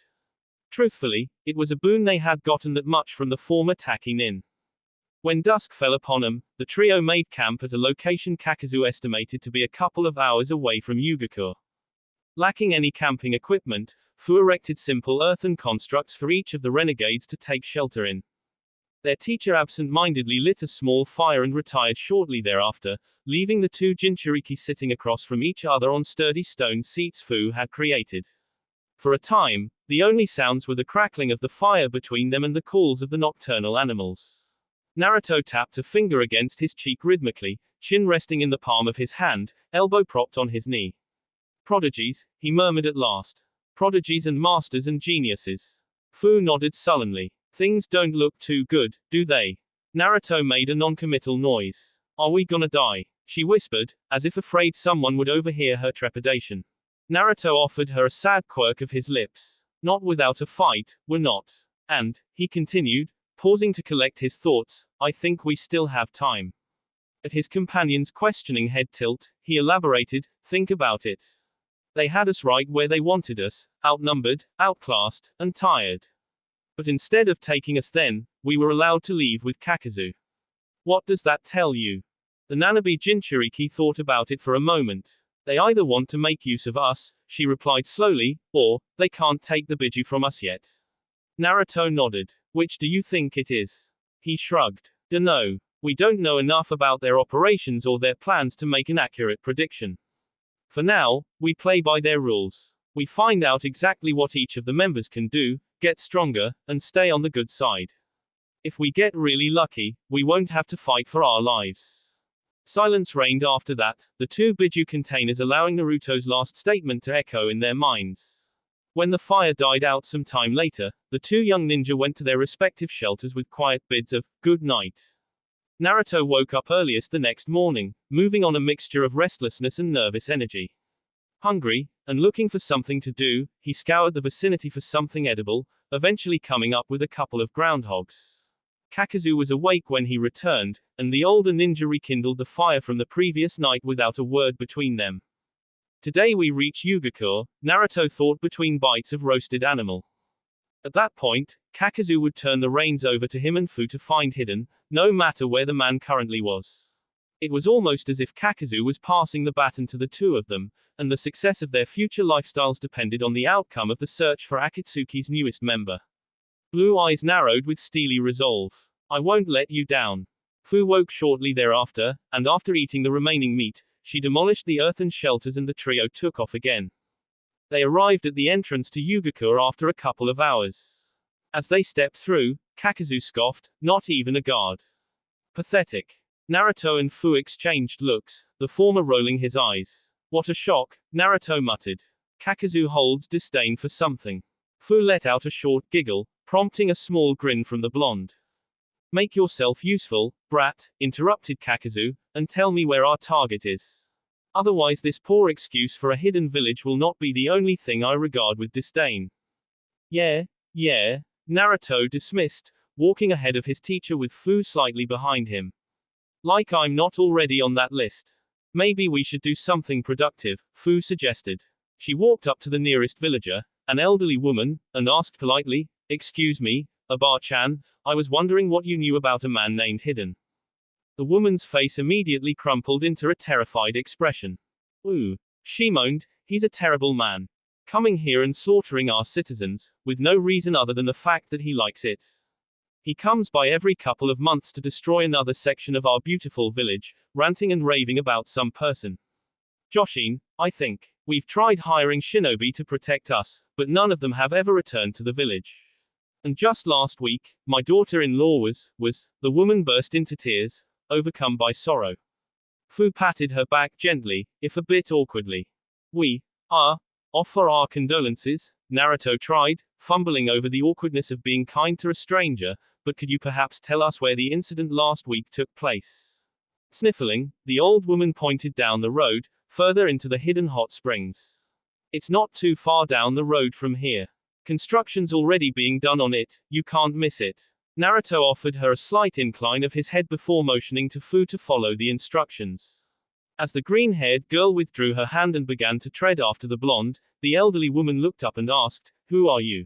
Truthfully, it was a boon they had gotten that much from the former Taki Nin. When dusk fell upon them, the trio made camp at a location Kakazu estimated to be a couple of hours away from Yugakure. Lacking any camping equipment, Fu erected simple earthen constructs for each of the renegades to take shelter in. Their teacher absent-mindedly lit a small fire and retired shortly thereafter, leaving the two Jinchuriki sitting across from each other on sturdy stone seats Fu had created. For a time, the only sounds were the crackling of the fire between them and the calls of the nocturnal animals. Naruto tapped a finger against his cheek rhythmically, chin resting in the palm of his hand, elbow propped on his knee. Prodigies, he murmured at last. Prodigies and masters and geniuses. Fu nodded sullenly. Things don't look too good, do they? Naruto made a non-committal noise. Are we gonna die? She whispered, as if afraid someone would overhear her trepidation. Naruto offered her a sad quirk of his lips. Not without a fight, we're not. And, he continued, pausing to collect his thoughts, I think we still have time. At his companion's questioning head tilt, he elaborated, think about it. They had us right where they wanted us, outnumbered, outclassed, and tired. But instead of taking us then, we were allowed to leave with Kakazu. What does that tell you? The Nanabe Jinchuriki thought about it for a moment. They either want to make use of us, she replied slowly, or, they can't take the Biju from us yet. Naruto nodded. Which do you think it is? He shrugged. Dunno. We don't know enough about their operations or their plans to make an accurate prediction. For now, we play by their rules. We find out exactly what each of the members can do, get stronger, and stay on the good side. If we get really lucky, we won't have to fight for our lives. Silence reigned after that, the two Biju containers allowing Naruto's last statement to echo in their minds. When the fire died out some time later, the two young ninja went to their respective shelters with quiet bids of, good night. Naruto woke up earliest the next morning, moving on a mixture of restlessness and nervous energy. Hungry, and looking for something to do, he scoured the vicinity for something edible, eventually coming up with a couple of groundhogs. Kakazu was awake when he returned, and the older ninja rekindled the fire from the previous night without a word between them. Today we reach Yugakure, Naruto thought between bites of roasted animal. At that point, Kakazu would turn the reins over to him and Fu to find hidden, no matter where the man currently was. It was almost as if Kakazu was passing the baton to the two of them, and the success of their future lifestyles depended on the outcome of the search for Akatsuki's newest member. Blue eyes narrowed with steely resolve. I won't let you down. Fu woke shortly thereafter, and after eating the remaining meat, she demolished the earthen shelters and the trio took off again. They arrived at the entrance to Yugakure after a couple of hours. As they stepped through, Kakazu scoffed, not even a guard. Pathetic. Naruto and Fu exchanged looks, the former rolling his eyes. What a shock, Naruto muttered. Kakazu holds disdain for something. Fu let out a short giggle, prompting a small grin from the blonde. Make yourself useful, brat, interrupted Kakazu, and tell me where our target is. Otherwise this poor excuse for a hidden village will not be the only thing I regard with disdain. Yeah, Naruto dismissed, walking ahead of his teacher with Fu slightly behind him. Like I'm not already on that list. Maybe we should do something productive, Fu suggested. She walked up to the nearest villager, an elderly woman, and asked politely, "Excuse me, Abar-chan, I was wondering what you knew about a man named Hidden." The woman's face immediately crumpled into a terrified expression. "Ooh," she moaned, "he's a terrible man. Coming here and slaughtering our citizens, with no reason other than the fact that he likes it. He comes by every couple of months to destroy another section of our beautiful village, ranting and raving about some person. Joshin, I think. We've tried hiring shinobi to protect us, but none of them have ever returned to the village. And just last week, my daughter-in-law was, the woman burst into tears, overcome by sorrow. Fu patted her back gently, if a bit awkwardly. We offer our condolences, Naruto tried, fumbling over the awkwardness of being kind to a stranger, but could you perhaps tell us where the incident last week took place? Sniffling, the old woman pointed down the road, further into the hidden hot springs. It's not too far down the road from here. Construction's already being done on it, you can't miss it. Naruto offered her a slight incline of his head before motioning to Fu to follow the instructions. As the green-haired girl withdrew her hand and began to tread after the blonde, the elderly woman looked up and asked, "Who are you?"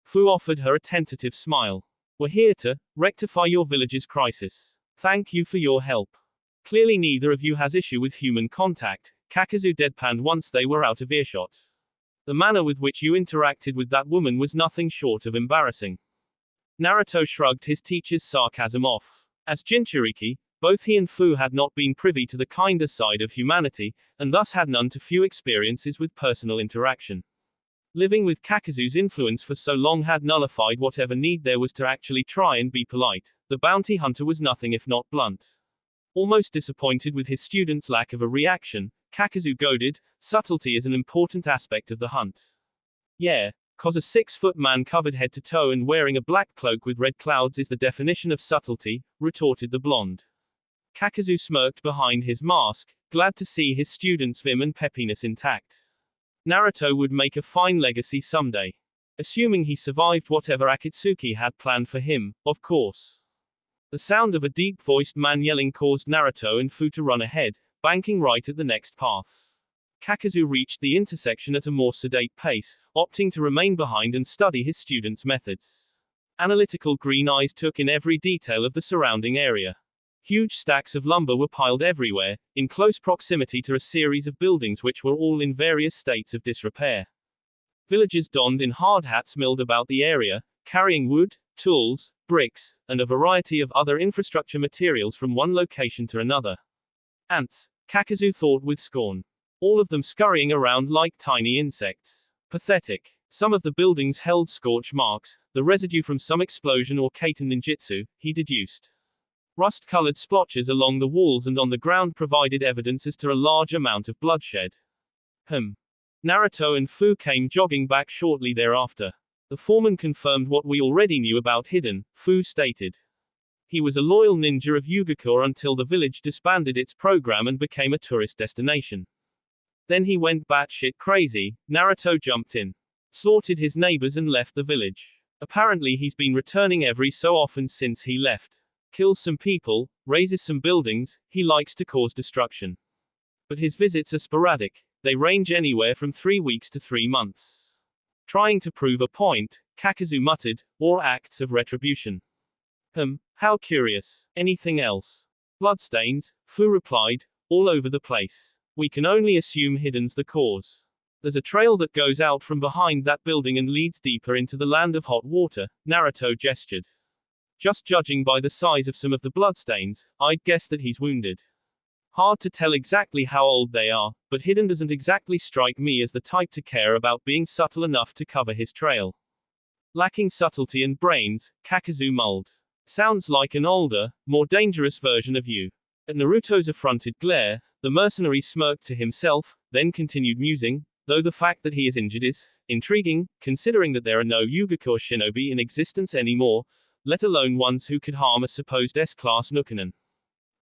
Fu offered her a tentative smile. "We're here to rectify your village's crisis. Thank you for your help. Clearly neither of you has issue with human contact," Kakazu deadpanned once they were out of earshot. "The manner with which you interacted with that woman was nothing short of embarrassing." Naruto shrugged his teacher's sarcasm off. As Jinchuriki, both he and Fu had not been privy to the kinder side of humanity, and thus had none too few experiences with personal interaction. Living with Kakazu's influence for so long had nullified whatever need there was to actually try and be polite. The bounty hunter was nothing if not blunt. Almost disappointed with his student's lack of a reaction, Kakazu goaded, "Subtlety is an important aspect of the hunt." "Yeah, 'cause a 6-foot man covered head to toe and wearing a black cloak with red clouds is the definition of subtlety," retorted the blonde. Kakazu smirked behind his mask, glad to see his student's vim and peppiness intact. Naruto would make a fine legacy someday. Assuming he survived whatever Akatsuki had planned for him, of course. The sound of a deep-voiced man yelling caused Naruto and Fu to run ahead, banking right at the next path. Kakazu reached the intersection at a more sedate pace, opting to remain behind and study his student's methods. Analytical green eyes took in every detail of the surrounding area. Huge stacks of lumber were piled everywhere, in close proximity to a series of buildings which were all in various states of disrepair. Villagers donned in hard hats milled about the area, carrying wood, tools, bricks, and a variety of other infrastructure materials from one location to another. Ants, Kakazu thought with scorn. All of them scurrying around like tiny insects. Pathetic. Some of the buildings held scorch marks, the residue from some explosion or kaiten ninjutsu, he deduced. Rust-colored splotches along the walls and on the ground provided evidence as to a large amount of bloodshed. Naruto and Fu came jogging back shortly thereafter. The foreman confirmed what we already knew about Hidden, Fu stated. He was a loyal ninja of Yugakure until the village disbanded its program and became a tourist destination. Then he went batshit crazy, Naruto jumped in. Slaughtered his neighbors and left the village. Apparently he's been returning every so often since he left. Kills some people, raises some buildings, he likes to cause destruction. But his visits are sporadic, they range anywhere from 3 weeks to 3 months. Trying to prove a point, Kakazu muttered, or acts of retribution. How curious. Anything else? Bloodstains, Fu replied, all over the place. We can only assume Hidden's the cause. There's a trail that goes out from behind that building and leads deeper into the land of hot water, Naruto gestured. Just judging by the size of some of the bloodstains, I'd guess that he's wounded. Hard to tell exactly how old they are, but Hidden doesn't exactly strike me as the type to care about being subtle enough to cover his trail. Lacking subtlety and brains, Kakazu mulled. Sounds like an older, more dangerous version of you. At Naruto's affronted glare, the mercenary smirked to himself, then continued musing, though the fact that he is injured is intriguing, considering that there are no Yugakure shinobi in existence anymore, let alone ones who could harm a supposed S-class Nukenin.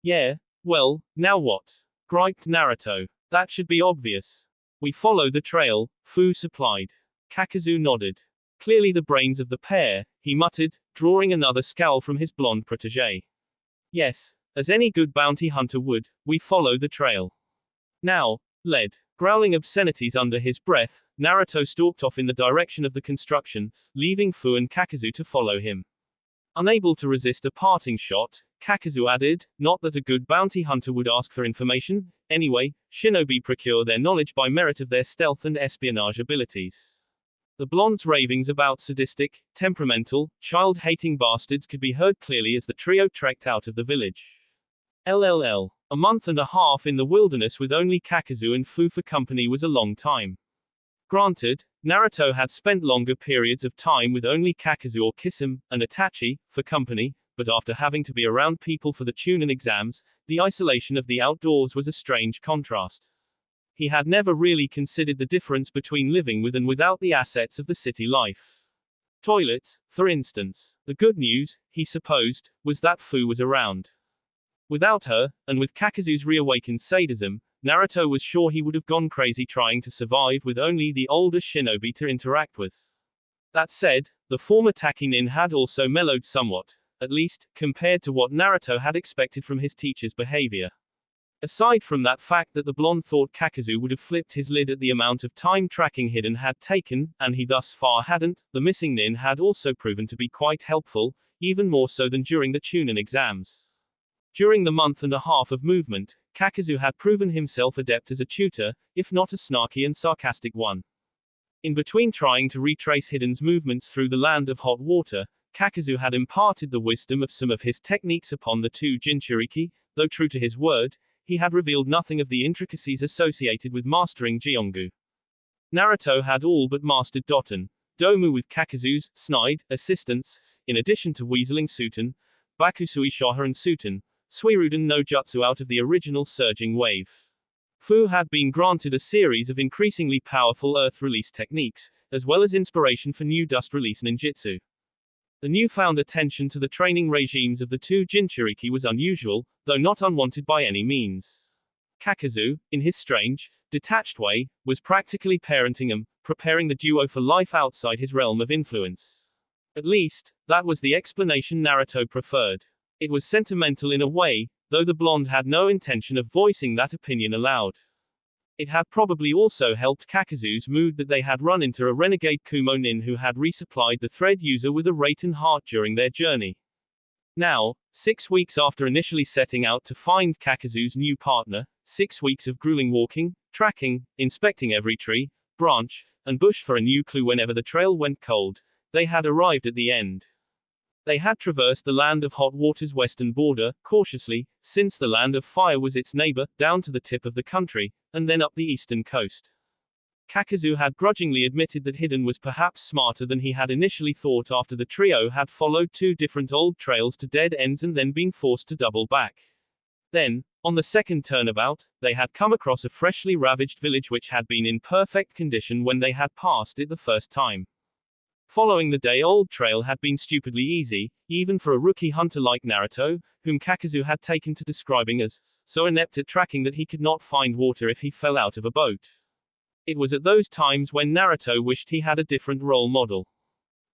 Yeah, well, now what? Griped Naruto. That should be obvious. We follow the trail, Fu supplied. Kakazu nodded. Clearly the brains of the pair, he muttered, drawing another scowl from his blonde protégé. Yes, as any good bounty hunter would, we follow the trail. Now, led. Growling obscenities under his breath, Naruto stalked off in the direction of the construction, leaving Fu and Kakazu to follow him. Unable to resist a parting shot, Kakazu added, not that a good bounty hunter would ask for information, anyway, shinobi procure their knowledge by merit of their stealth and espionage abilities. The blonde's ravings about sadistic, temperamental, child-hating bastards could be heard clearly as the trio trekked out of the village. LLL. A month and a half in the wilderness with only Kakazu and Fu for company was a long time. Granted, Naruto had spent longer periods of time with only Kakazu or Kisame, and Itachi, for company, but after having to be around people for the Chunin exams, the isolation of the outdoors was a strange contrast. He had never really considered the difference between living with and without the assets of the city life. Toilets, for instance. The good news, he supposed, was that Fu was around. Without her, and with Kakazu's reawakened sadism, Naruto was sure he would have gone crazy trying to survive with only the older shinobi to interact with. That said, the former Takinin had also mellowed somewhat, at least, compared to what Naruto had expected from his teacher's behavior. Aside from that fact that the blonde thought Kakazu would have flipped his lid at the amount of time tracking Hidden had taken, and he thus far hadn't, the missing nin had also proven to be quite helpful, even more so than during the Chunin exams. During the month and a half of movement, Kakazu had proven himself adept as a tutor, if not a snarky and sarcastic one. In between trying to retrace Hidden's movements through the land of hot water, Kakazu had imparted the wisdom of some of his techniques upon the two Jinchuriki, though true to his word, he had revealed nothing of the intricacies associated with mastering Jiongu. Naruto had all but mastered Doton, Domu with Kakazu's snide assistance, in addition to weaseling Suten, Bakusui Shaha and Suten, Suiruden no Jutsu out of the original surging wave. Fu had been granted a series of increasingly powerful earth release techniques, as well as inspiration for new dust release ninjutsu. The newfound attention to the training regimes of the two Jinchuriki was unusual, though not unwanted by any means. Kakazu, in his strange, detached way, was practically parenting them, preparing the duo for life outside his realm of influence. At least, that was the explanation Naruto preferred. It was sentimental in a way, though the blonde had no intention of voicing that opinion aloud. It had probably also helped Kakazu's mood that they had run into a renegade Kumo nin who had resupplied the thread user with a Raten heart during their journey. Now, 6 weeks after initially setting out to find Kakazu's new partner, 6 weeks of grueling walking, tracking, inspecting every tree, branch, and bush for a new clue whenever the trail went cold, they had arrived at the end. They had traversed the land of hot water's western border, cautiously, since the land of fire was its neighbor, down to the tip of the country, and then up the eastern coast. Kakazu had grudgingly admitted that Hidden was perhaps smarter than he had initially thought after the trio had followed 2 different old trails to dead ends and then been forced to double back. Then, on the second turnabout, they had come across a freshly ravaged village which had been in perfect condition when they had passed it the first time. Following the day-old trail had been stupidly easy, even for a rookie hunter like Naruto, whom Kakazu had taken to describing as so inept at tracking that he could not find water if he fell out of a boat. It was at those times when Naruto wished he had a different role model.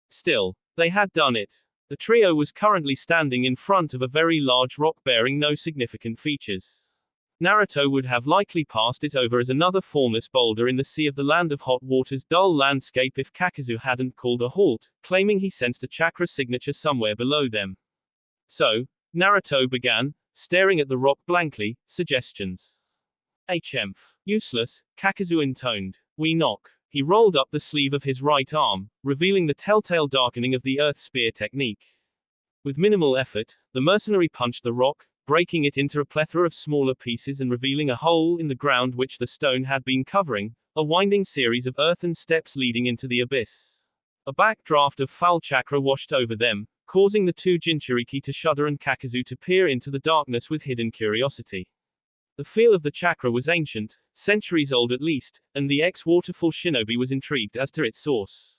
Still, they had done it. The trio was currently standing in front of a very large rock bearing no significant features. Naruto would have likely passed it over as another formless boulder in the sea of the land of hot water's dull landscape if Kakazu hadn't called a halt, claiming he sensed a chakra signature somewhere below them. So, Naruto began, staring at the rock blankly, suggestions. HMF. Useless, Kakazu intoned. We knock. He rolled up the sleeve of his right arm, revealing the telltale darkening of the earth spear technique. With minimal effort, the mercenary punched the rock, breaking it into a plethora of smaller pieces and revealing a hole in the ground which the stone had been covering, a winding series of earthen steps leading into the abyss. A backdraft of foul chakra washed over them, causing the two Jinchuriki to shudder and Kakazu to peer into the darkness with hidden curiosity. The feel of the chakra was ancient, centuries old at least, and the ex-waterfall shinobi was intrigued as to its source.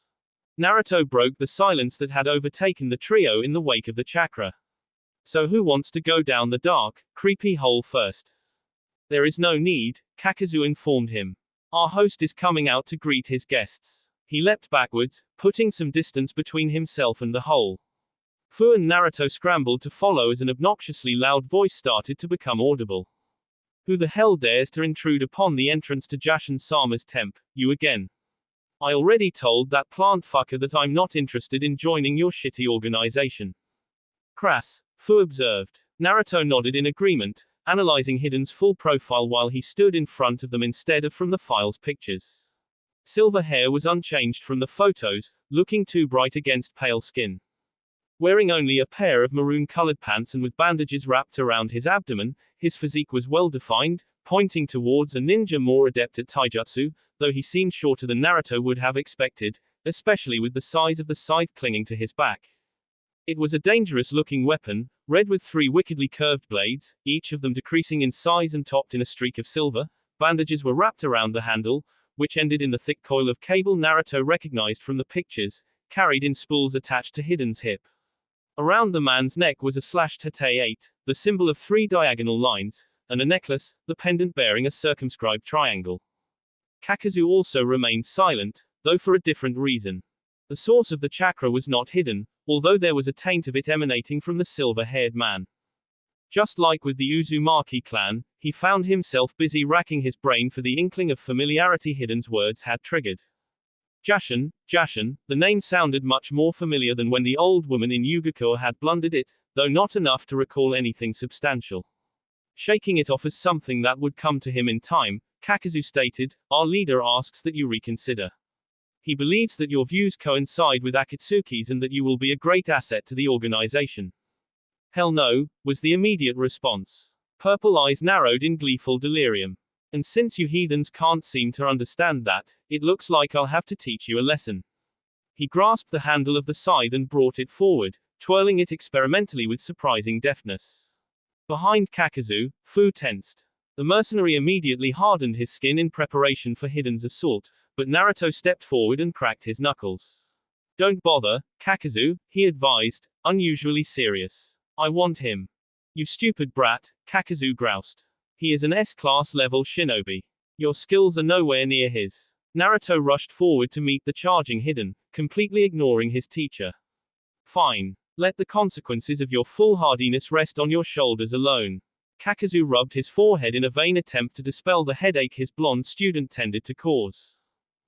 Naruto broke the silence that had overtaken the trio in the wake of the chakra. So who wants to go down the dark, creepy hole first? There is no need, Kakazu informed him. Our host is coming out to greet his guests. He leapt backwards, putting some distance between himself and the hole. Fu and Naruto scrambled to follow as an obnoxiously loud voice started to become audible. Who the hell dares to intrude upon the entrance to Jashin-sama's temp? You again. I already told that plant fucker that I'm not interested in joining your shitty organization. Crass, Fu observed. Naruto nodded in agreement, analyzing Hiden's full profile while he stood in front of them instead of from the file's pictures. Silver hair was unchanged from the photos, looking too bright against pale skin. Wearing only a pair of maroon-colored pants and with bandages wrapped around his abdomen, his physique was well-defined, pointing towards a ninja more adept at taijutsu, though he seemed shorter than Naruto would have expected, especially with the size of the scythe clinging to his back. It was a dangerous-looking weapon, red with 3 wickedly curved blades, each of them decreasing in size and topped in a streak of silver. Bandages were wrapped around the handle, which ended in the thick coil of cable Naruto recognized from the pictures, carried in spools attached to Hiden's hip. Around the man's neck was a slashed Hatei 8, the symbol of 3 diagonal lines, and a necklace, the pendant bearing a circumscribed triangle. Kakazu also remained silent, though for a different reason. The source of the chakra was not hidden, although there was a taint of it emanating from the silver-haired man. Just like with the Uzumaki clan, he found himself busy racking his brain for the inkling of familiarity Hiden's words had triggered. Jashin, the name sounded much more familiar than when the old woman in Yugakure had blundered it, though not enough to recall anything substantial. Shaking it off as something that would come to him in time, Kakazu stated, "Our leader asks that you reconsider. He believes that your views coincide with Akatsuki's and that you will be a great asset to the organization." "Hell no," was the immediate response. Purple eyes narrowed in gleeful delirium. "And since you heathens can't seem to understand that, it looks like I'll have to teach you a lesson." He grasped the handle of the scythe and brought it forward, twirling it experimentally with surprising deftness. Behind Kakazu, Fu tensed. The mercenary immediately hardened his skin in preparation for Hiden's assault, but Naruto stepped forward and cracked his knuckles. "Don't bother, Kakazu," he advised, unusually serious. "I want him." "You stupid brat," Kakazu groused. "He is an S-class level shinobi. Your skills are nowhere near his." Naruto rushed forward to meet the charging Hiden, completely ignoring his teacher. "Fine. Let the consequences of your foolhardiness rest on your shoulders alone." Kakazu rubbed his forehead in a vain attempt to dispel the headache his blonde student tended to cause.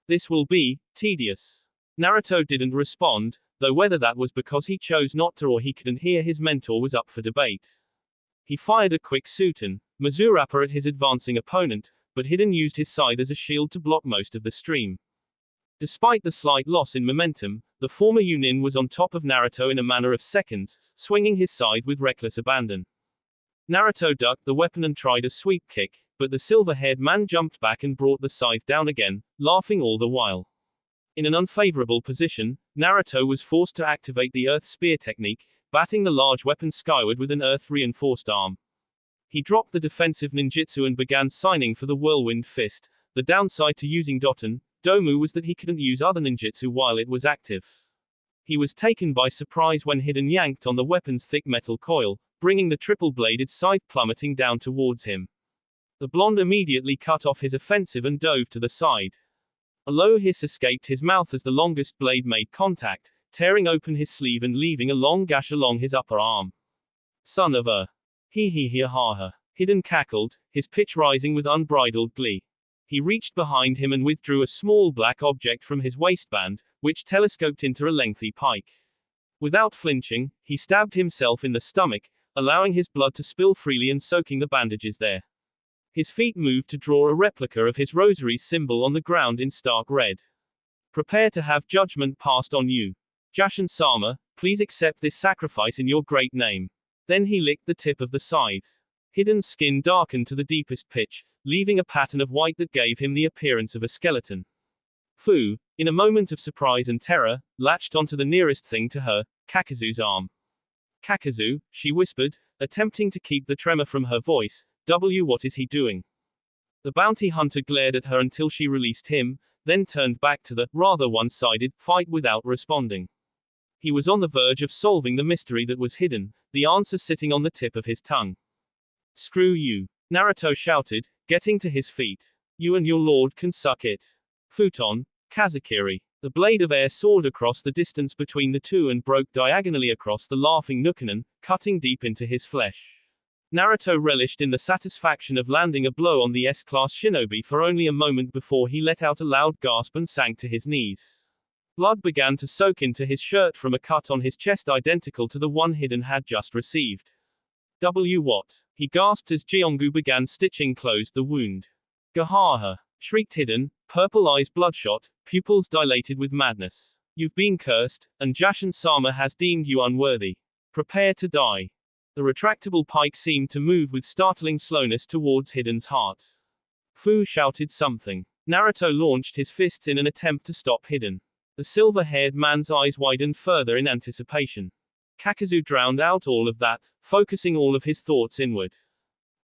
"This will be tedious." Naruto didn't respond, though whether that was because he chose not to or he couldn't hear his mentor was up for debate. He fired a quick Suiten, Mazurappa at his advancing opponent, but Hiden used his scythe as a shield to block most of the stream. Despite the slight loss in momentum, the former Yunin was on top of Naruto in a matter of seconds, swinging his scythe with reckless abandon. Naruto ducked the weapon and tried a sweep kick, but the silver-haired man jumped back and brought the scythe down again, laughing all the while. In an unfavorable position, Naruto was forced to activate the Earth Spear technique, batting the large weapon skyward with an Earth-reinforced arm. He dropped the defensive ninjutsu and began signing for the Whirlwind Fist. The downside to using Domu was that he couldn't use other ninjutsu while it was active. He was taken by surprise when Hiden yanked on the weapon's thick metal coil, bringing the triple-bladed scythe plummeting down towards him. The blonde immediately cut off his offensive and dove to the side. A low hiss escaped his mouth as the longest blade made contact, tearing open his sleeve and leaving a long gash along his upper arm. "Son of a... ha. Hiden cackled, his pitch rising with unbridled glee. He reached behind him and withdrew a small black object from his waistband, which telescoped into a lengthy pike. Without flinching, he stabbed himself in the stomach, allowing his blood to spill freely and soaking the bandages there. His feet moved to draw a replica of his rosary's symbol on the ground in stark red. "Prepare to have judgment passed on you. Jashin-sama, please accept this sacrifice in your great name." Then he licked the tip of the scythe. Hiden's skin darkened to the deepest pitch, leaving a pattern of white that gave him the appearance of a skeleton. Fu, in a moment of surprise and terror, latched onto the nearest thing to her, Kakazu's arm. "Kakazu," she whispered, attempting to keep the tremor from her voice, "what is he doing?" The bounty hunter glared at her until she released him, then turned back to the, rather one-sided, fight without responding. He was on the verge of solving the mystery that was hidden, the answer sitting on the tip of his tongue. "Screw you," Naruto shouted, getting to his feet. "You and your lord can suck it. Futon, Kazakiri." The blade of air soared across the distance between the two and broke diagonally across the laughing Nukanen, cutting deep into his flesh. Naruto relished in the satisfaction of landing a blow on the S-class shinobi for only a moment before he let out a loud gasp and sank to his knees. Blood began to soak into his shirt from a cut on his chest identical to the one Hiden had just received. What? He gasped as Jiongu began stitching closed the wound. Gahaha! Shrieked Hiden, purple eyes bloodshot, pupils dilated with madness. You've been cursed, and Jashin-sama has deemed you unworthy. Prepare to die. The retractable pike seemed to move with startling slowness towards Hiden's heart. Fu shouted something. Naruto launched his fists in an attempt to stop Hiden. The silver-haired man's eyes widened further in anticipation. Kakazu drowned out all of that, focusing all of his thoughts inward.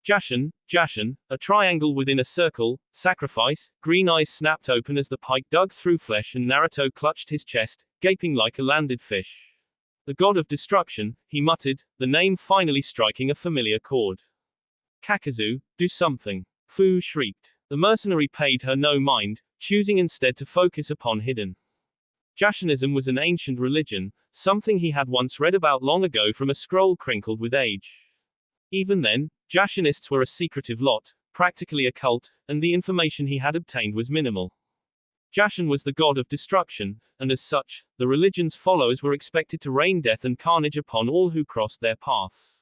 Jashin, a triangle within a circle, sacrifice, green eyes snapped open as the pike dug through flesh and Naruto clutched his chest, gaping like a landed fish. The god of destruction, he muttered, the name finally striking a familiar chord. Kakazu, do something. Fu shrieked. The mercenary paid her no mind, choosing instead to focus upon Hiden. Jashinism was an ancient religion, something he had once read about long ago from a scroll crinkled with age. Even then, Jashinists were a secretive lot, practically a cult, and the information he had obtained was minimal. Jashin was the god of destruction, and as such, the religion's followers were expected to rain death and carnage upon all who crossed their paths.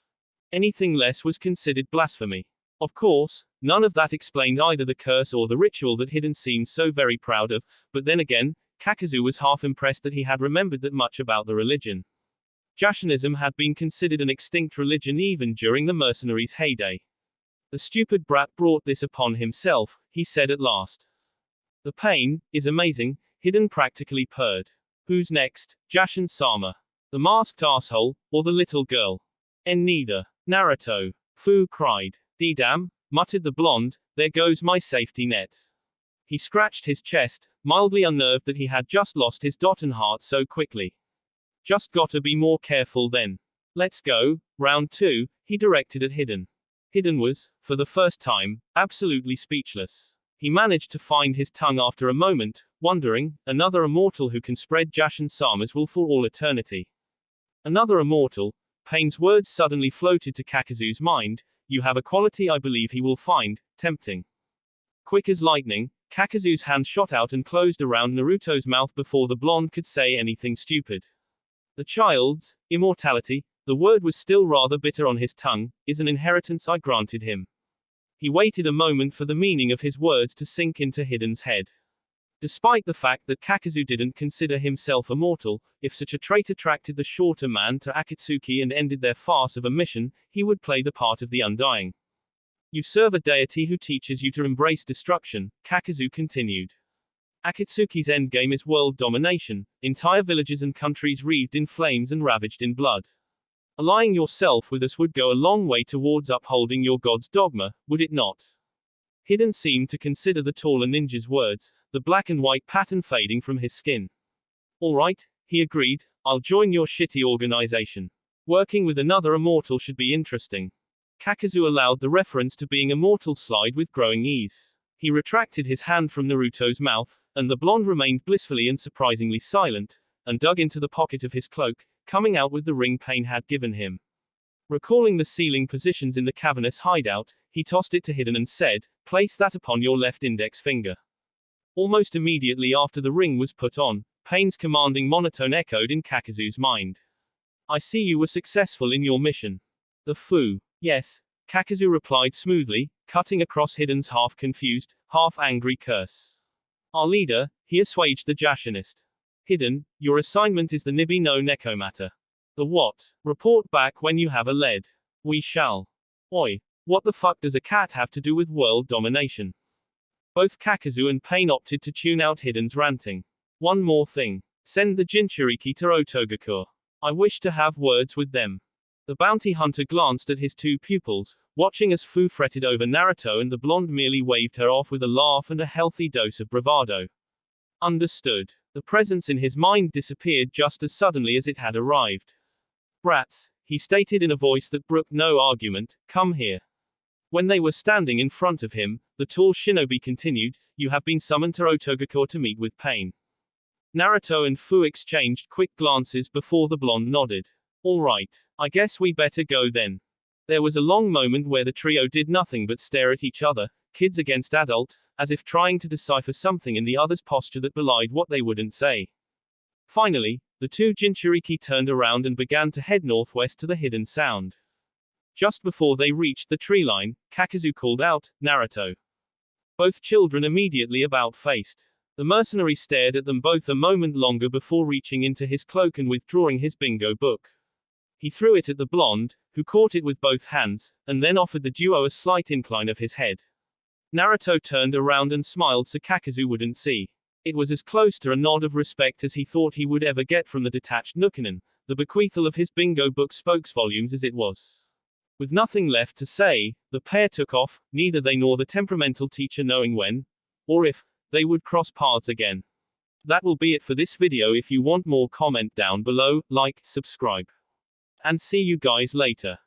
Anything less was considered blasphemy. Of course, none of that explained either the curse or the ritual that Hiden seemed so very proud of, but then again, Kakazu was half impressed that he had remembered that much about the religion. Jashinism had been considered an extinct religion even during the mercenaries' heyday. The stupid brat brought this upon himself, he said at last. The pain is amazing, Hiden practically purred. Who's next, Jashin-sama? The masked asshole, or the little girl? Neither. Naruto. Fu cried. D-damn, muttered the blonde, there goes my safety net. He scratched his chest, mildly unnerved that he had just lost his Doton heart so quickly. Just gotta be more careful then. Let's go, round 2, he directed at Hiden. Hiden was, for the first time, absolutely speechless. He managed to find his tongue after a moment, wondering, another immortal who can spread Jashin-sama's will for all eternity. Another immortal, Pain's words suddenly floated to Kakazu's mind, you have a quality I believe he will find, tempting. Quick as lightning, Kakazu's hand shot out and closed around Naruto's mouth before the blonde could say anything stupid. The child's immortality, the word was still rather bitter on his tongue, is an inheritance I granted him. He waited a moment for the meaning of his words to sink into Hiden's head. Despite the fact that Kakazu didn't consider himself immortal, if such a trait attracted the shorter man to Akatsuki and ended their farce of a mission, he would play the part of the undying. You serve a deity who teaches you to embrace destruction, Kakazu continued. Akatsuki's endgame is world domination, entire villages and countries wreathed in flames and ravaged in blood. Allying yourself with us would go a long way towards upholding your god's dogma, would it not? Hiden seemed to consider the taller ninja's words, the black and white pattern fading from his skin. All right, he agreed, I'll join your shitty organization. Working with another immortal should be interesting. Kakazu allowed the reference to being immortal slide with growing ease. He retracted his hand from Naruto's mouth, and the blonde remained blissfully and surprisingly silent, and dug into the pocket of his cloak, coming out with the ring Pain had given him. Recalling the ceiling positions in the cavernous hideout, he tossed it to Hiden and said, place that upon your left index finger. Almost immediately after the ring was put on, Pain's commanding monotone echoed in Kakazu's mind. I see you were successful in your mission. The Fu. Yes, Kakazu replied smoothly, cutting across Hiden's half-confused, half-angry curse. Our leader, he assuaged the Jashinist. Hiden, your assignment is the Nibi no Nekomata. The what? Report back when you have a lead. We shall. Oi. What the fuck does a cat have to do with world domination? Both Kakazu and Pain opted to tune out Hiden's ranting. One more thing. Send the Jinchuriki to Otogakur. I wish to have words with them. The bounty hunter glanced at his two pupils, watching as Fu fretted over Naruto and the blonde merely waved her off with a laugh and a healthy dose of bravado. Understood. The presence in his mind disappeared just as suddenly as it had arrived. Brats, he stated in a voice that brooked no argument, come here. When they were standing in front of him, the tall shinobi continued, you have been summoned to Otogakur to meet with Pain. Naruto and Fu exchanged quick glances before the blonde nodded. All right, I guess we better go then. There was a long moment where the trio did nothing but stare at each other, kids against adult, as if trying to decipher something in the other's posture that belied what they wouldn't say. Finally, the two Jinchuriki turned around and began to head northwest to the hidden sound. Just before they reached the tree line, Kakazu called out, "Naruto." Both children immediately about-faced. The mercenary stared at them both a moment longer before reaching into his cloak and withdrawing his bingo book. He threw it at the blonde, who caught it with both hands, and then offered the duo a slight incline of his head. Naruto turned around and smiled so Kakazu wouldn't see. It was as close to a nod of respect as he thought he would ever get from the detached Nukkinen. The bequeathal of his bingo book spoke volumes as it was. With nothing left to say, the pair took off, neither they nor the temperamental teacher knowing when, or if, they would cross paths again. That will be it for this video. If you want more, comment down below, like, subscribe. And see you guys later.